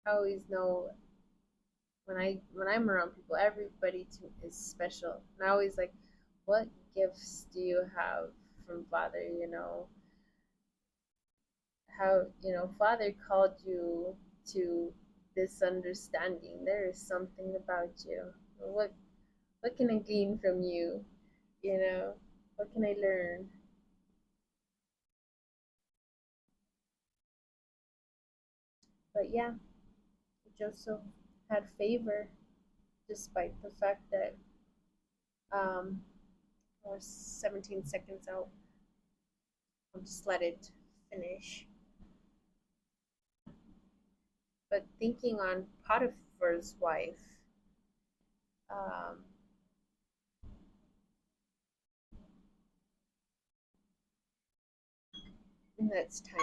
I always know when I'm around people, everybody is special. And I always like, what gifts do you have from Father? How Father called you to this understanding. There is something about you. What can I gain from you? What can I learn? But yeah, Joseph had favor despite the fact that we're 17 seconds out. I'll just let it finish. But thinking on Potiphar's wife, um, that's time.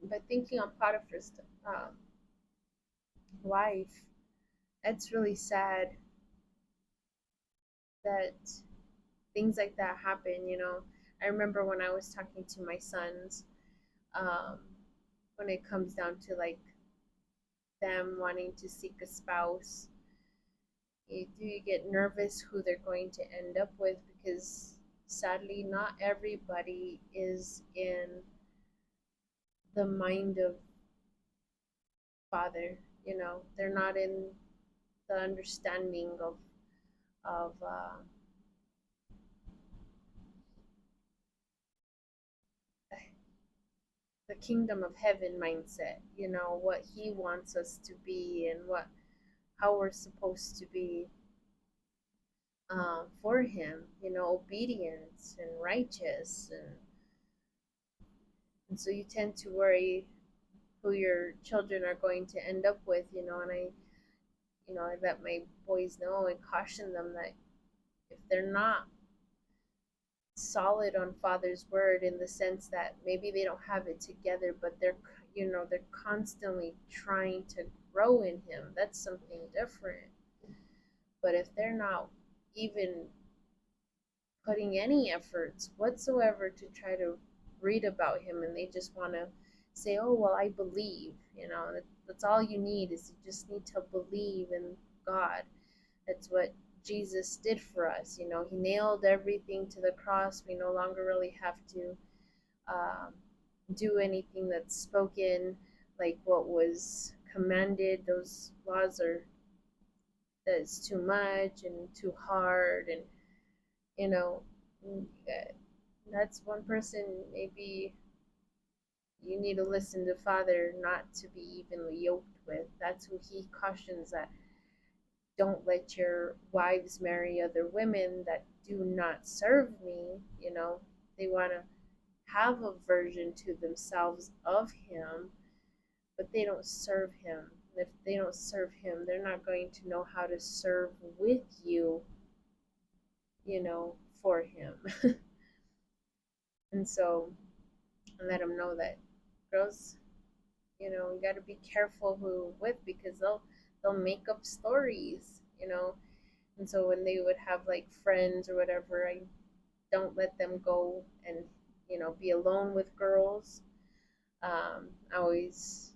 But thinking on Potiphar's um, wife, it's really sad that things like that happen. I remember when I was talking to my sons, um, when it comes down to like them wanting to seek a spouse, you get nervous who they're going to end up with, because sadly not everybody is in the mind of Father. They're not in the understanding of the kingdom of heaven mindset. What He wants us to be and how we're supposed to be for Him. Obedience and righteous, and so you tend to worry who your children are going to end up with. And I let my boys know and caution them that if they're not solid on Father's word, in the sense that maybe they don't have it together, but they're constantly trying to grow in Him, that's something different. But if they're not even putting any efforts whatsoever to try to read about Him, and they just want to say, oh, well, I believe. That's all you need, is you just need to believe in God. That's what Jesus did for us. He nailed everything to the cross. We no longer really have to um, do anything that's spoken, like what was commanded. Those laws are that's too much and too hard, and you know that's one person. Maybe you need to listen to Father, not to be evenly yoked with. That's who he cautions, that don't let your wives marry other women that do not serve me. They want to have a version to themselves of him, but they don't serve him. And if they don't serve him, they're not going to know how to serve with you, you know, for him. And so I let them know that girls, you got to be careful who with, because they'll make up stories. And so when they would have like friends or whatever, I don't let them go and be alone with girls. I always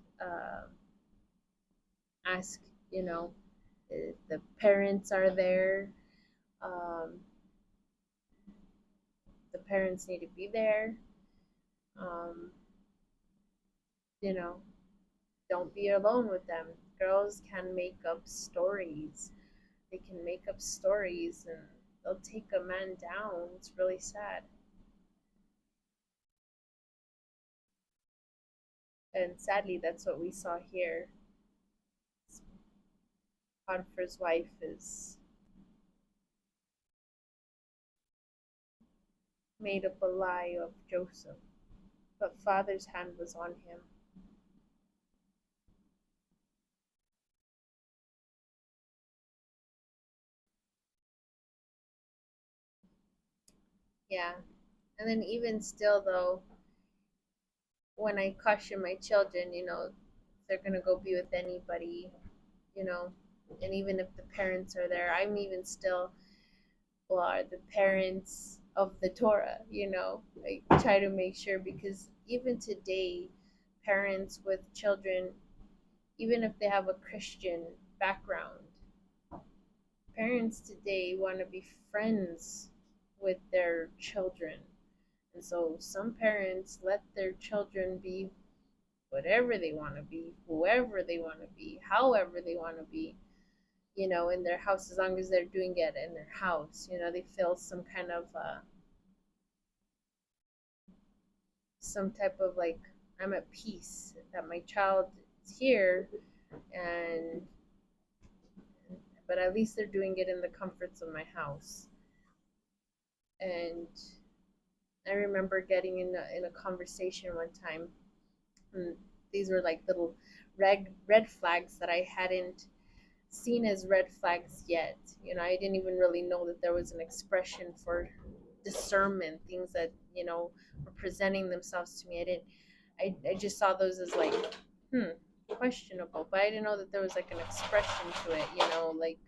ask, if the parents are there. Um, the parents need to be there. Um, you know, don't be alone with them. Girls can make up stories. They can make up stories, and they'll take a man down. It's really sad. And sadly, that's what we saw here. Potiphar's wife is made up a lie of Joseph, but Father's hand was on him. Yeah. And then even still, though, when I caution my children, they're gonna go be with anybody, you know, and even if the parents are there, I'm even still, well, are the parents of the Torah, I try to make sure, because even today, parents with children, even if they have a Christian background, parents today want to be friends with their children. And so some parents let their children be whatever they want to be, whoever they want to be, however they want to be, in their house, as long as they're doing it in their house. They feel some type of like, I'm at peace that my child is here, and but at least they're doing it in the comforts of my house. And I remember getting in a conversation one time, and these were like little red flags that I hadn't seen as red flags yet. I didn't even really know that there was an expression for discernment, things that, were presenting themselves to me. I just saw those as like, questionable, but I didn't know that there was like an expression to it, like,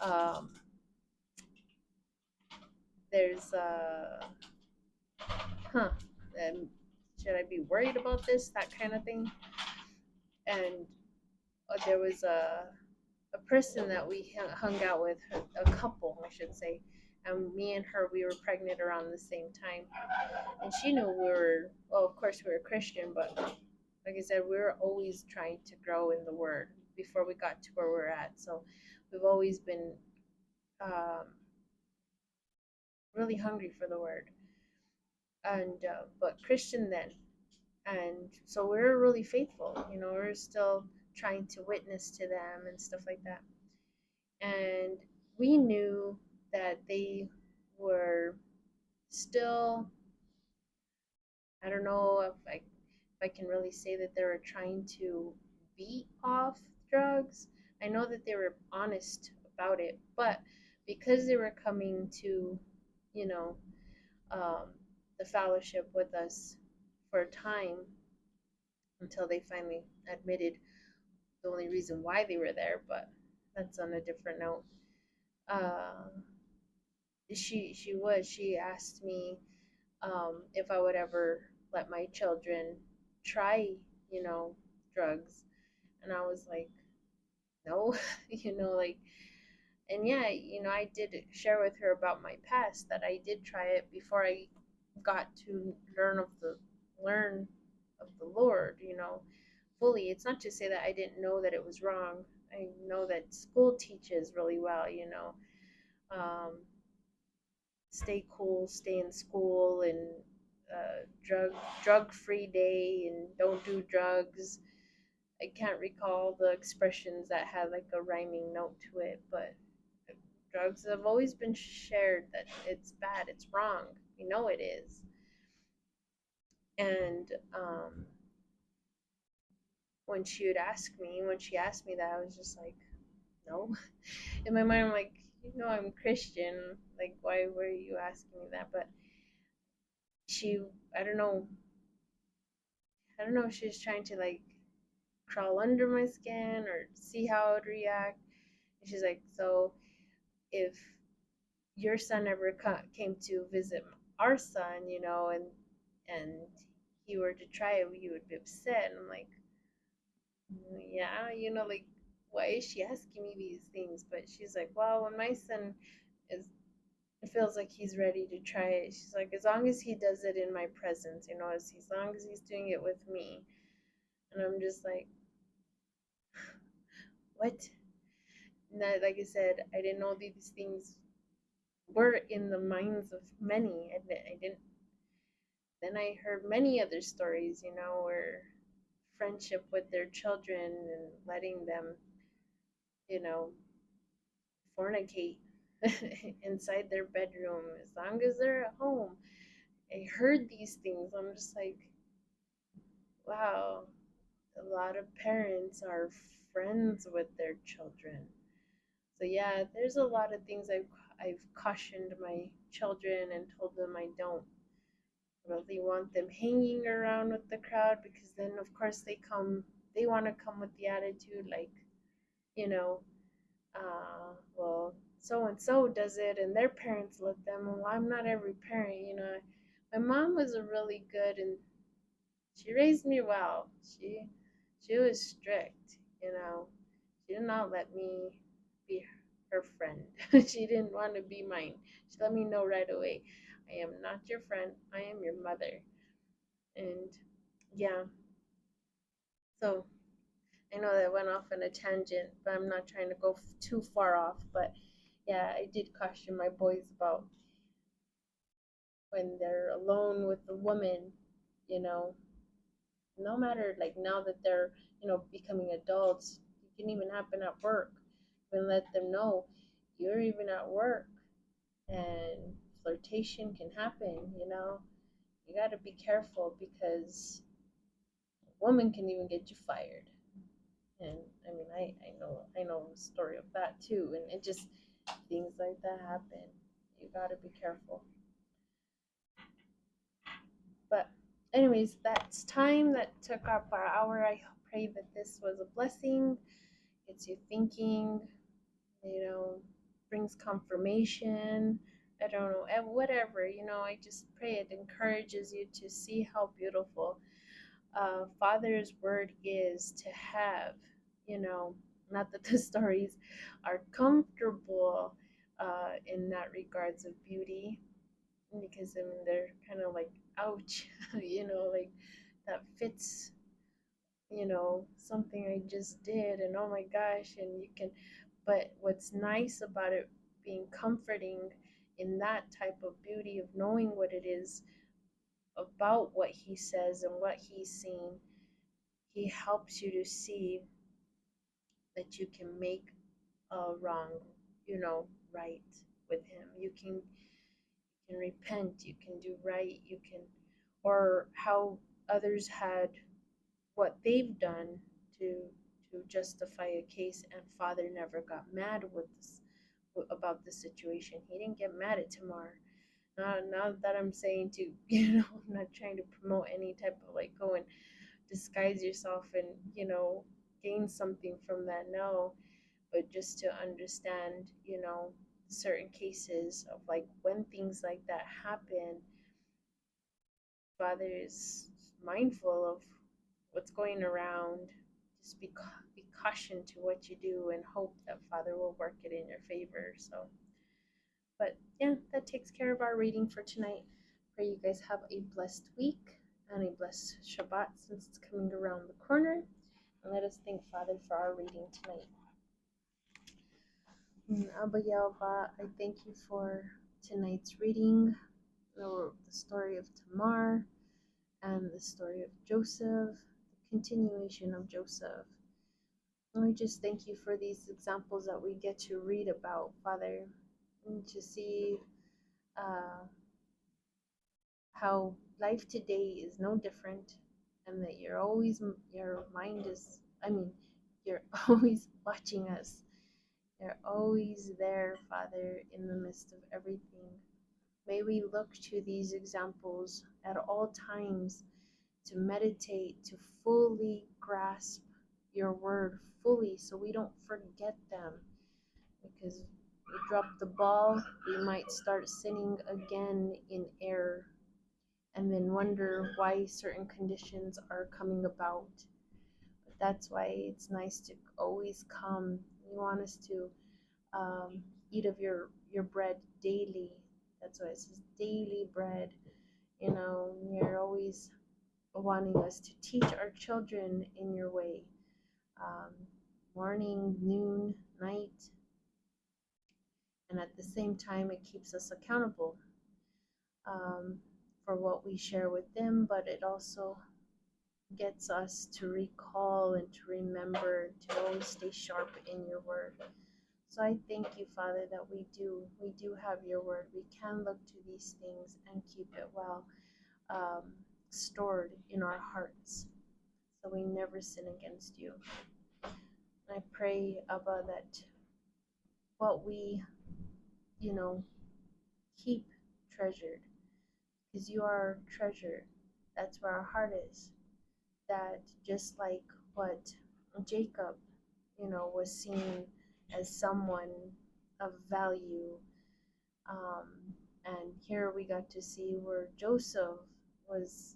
um, there's, huh, and should I be worried about this, that kind of thing. And there was a person that we hung out with, a couple, I should say, and me and her, we were pregnant around the same time, and she knew we were, well, of course we were Christian, but like I said, we were always trying to grow in the Word before we got to where we're at. So we've always been um, really hungry for the Word, and but Christian then, and so we were really faithful. We were still trying to witness to them and stuff like that, and we knew that they were still, I don't know if I can really say that they were trying to beat off drugs. I know that they were honest about it, but because they were coming to, you know, um, the fellowship with us for a time, until they finally admitted the only reason why they were there, but that's on a different note. Uh, she asked me if I would ever let my children try, you know, drugs. And I was like, no, like, and yeah, I did share with her about my past, that I did try it before I got to learn of the Lord, fully. It's not to say that I didn't know that it was wrong. I know that school teaches really well, um, stay cool, stay in school, and drug free day, and don't do drugs. I can't recall the expressions that had like a rhyming note to it, but drugs have always been shared that it's bad, it's wrong. We know it is. And when she asked me that, I was just like, no. In my mind, I'm like, I'm Christian. Like, why were you asking me that? But she, I don't know, if she's trying to like crawl under my skin or see how I would react. And she's like, so if your son ever came to visit our son, and he were to try it, you would be upset. And I'm like, yeah, like, why is she asking me these things? But she's like, well, when my son is, it feels like he's ready to try it. She's like, as long as he does it in my presence, as long as he's doing it with me. And I'm just like, what? Now, like I said, I didn't know these things were in the minds of many. I didn't. Then I heard many other stories, where friendship with their children and letting them, you know, fornicate inside their bedroom as long as they're at home. I heard these things. I'm just like, wow, a lot of parents are friends with their children. So yeah, there's a lot of things I've cautioned my children and told them I don't really want them hanging around with the crowd, because then of course they want to come with the attitude like, you know, well, so and so does it and their parents let them. Well, I'm not every parent, My mom was a really good, and she raised me well. She was strict, She did not let me be her friend. She didn't want to be mine. She let me know right away. I am not your friend. I am your mother. And yeah, so I know that went off on a tangent, but I'm not trying to go too far off. But yeah, I did caution my boys about when they're alone with a woman, you know, no matter like now that they're, becoming adults, it can even happen at work. Even let them know you're even at work and flirtation can happen, You got to be careful, because a woman can even get you fired. And I mean, I know a story of that too, and it just, things like that happen. You got to be careful. But anyways, that's time that took up our hour. I pray that this was a blessing, gets you thinking, you know, brings confirmation. I don't know, and whatever, I just pray it encourages you to see how beautiful Father's word is to have, not that the stories are comfortable in that regards of beauty, because I mean, they're kind of like, ouch, like that fits, something I just did, and oh my gosh, and you can, but what's nice about it being comforting in that type of beauty of knowing what it is about what he says and what he's seen, he helps you to see that you can make a wrong, right with him. You can repent, you can do right, you can, or how others had what they've done to justify a case, and Father never got mad with this about the situation. He didn't get mad at Tamar. Not that I'm saying to, I'm not trying to promote any type of like go and disguise yourself and, gain something from that. No, but just to understand, certain cases of like when things like that happen, Father is mindful of what's going around. Just be caution to what you do and hope that Father will work it in your favor. So, but yeah, that takes care of our reading for tonight. Pray you guys have a blessed week and a blessed Shabbat since it's coming around the corner. And let us thank Father for our reading tonight. Abba Yehovah, I thank you for tonight's reading, the story of Tamar and the story of Joseph, the continuation of Joseph. And we just thank you for these examples that we get to read about, Father, and to see how life today is no different, and that your mind is, you're always watching us. You're always there, Father, in the midst of everything. May we look to these examples at all times to meditate, to fully grasp your word fully so we don't forget them. Because we drop the ball, we might start sinning again in error and then wonder why certain conditions are coming about. But that's why it's nice to always come. You want us to eat of your bread daily. That's why it says daily bread. You're always wanting us to teach our children in your way. Morning, noon, night, and at the same time, it keeps us accountable for what we share with them, but it also gets us to recall and to remember to always stay sharp in your word. So I thank you, Father, that we do have your word. We can look to these things and keep it well stored in our hearts, so we never sin against you. And I pray, Abba, that what we, keep treasured, because you are our treasure. That's where our heart is. That just like what Jacob, was seen as someone of value. And here we got to see where Joseph was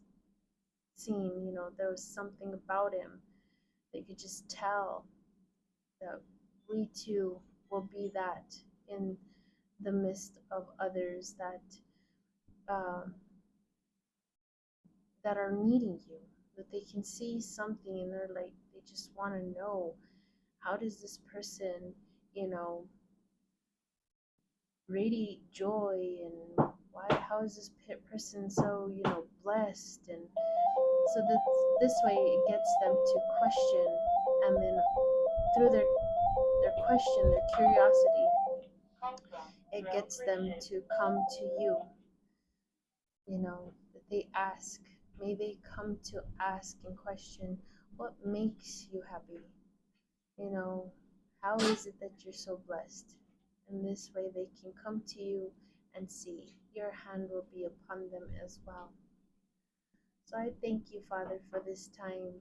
seen, there was something about him that you could just tell that we too will be that in the midst of others um, that are needing you, that they can see something and they're like, they just want to know, how does this person, radiate joy, and how is this person so, blessed? And so that this way it gets them to question, and then through their question, their curiosity, it gets them to come to you, that they ask. May they come to ask and question, what makes you happy? How is it that you're so blessed? And this way they can come to you and see your hand will be upon them as well. So I thank you, Father, for this time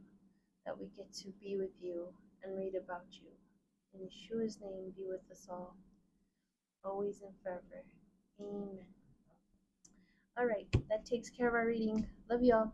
that we get to be with you and read about you. In Yeshua's name, be with us all, always and forever. Amen. All right, that takes care of our reading. Love you all.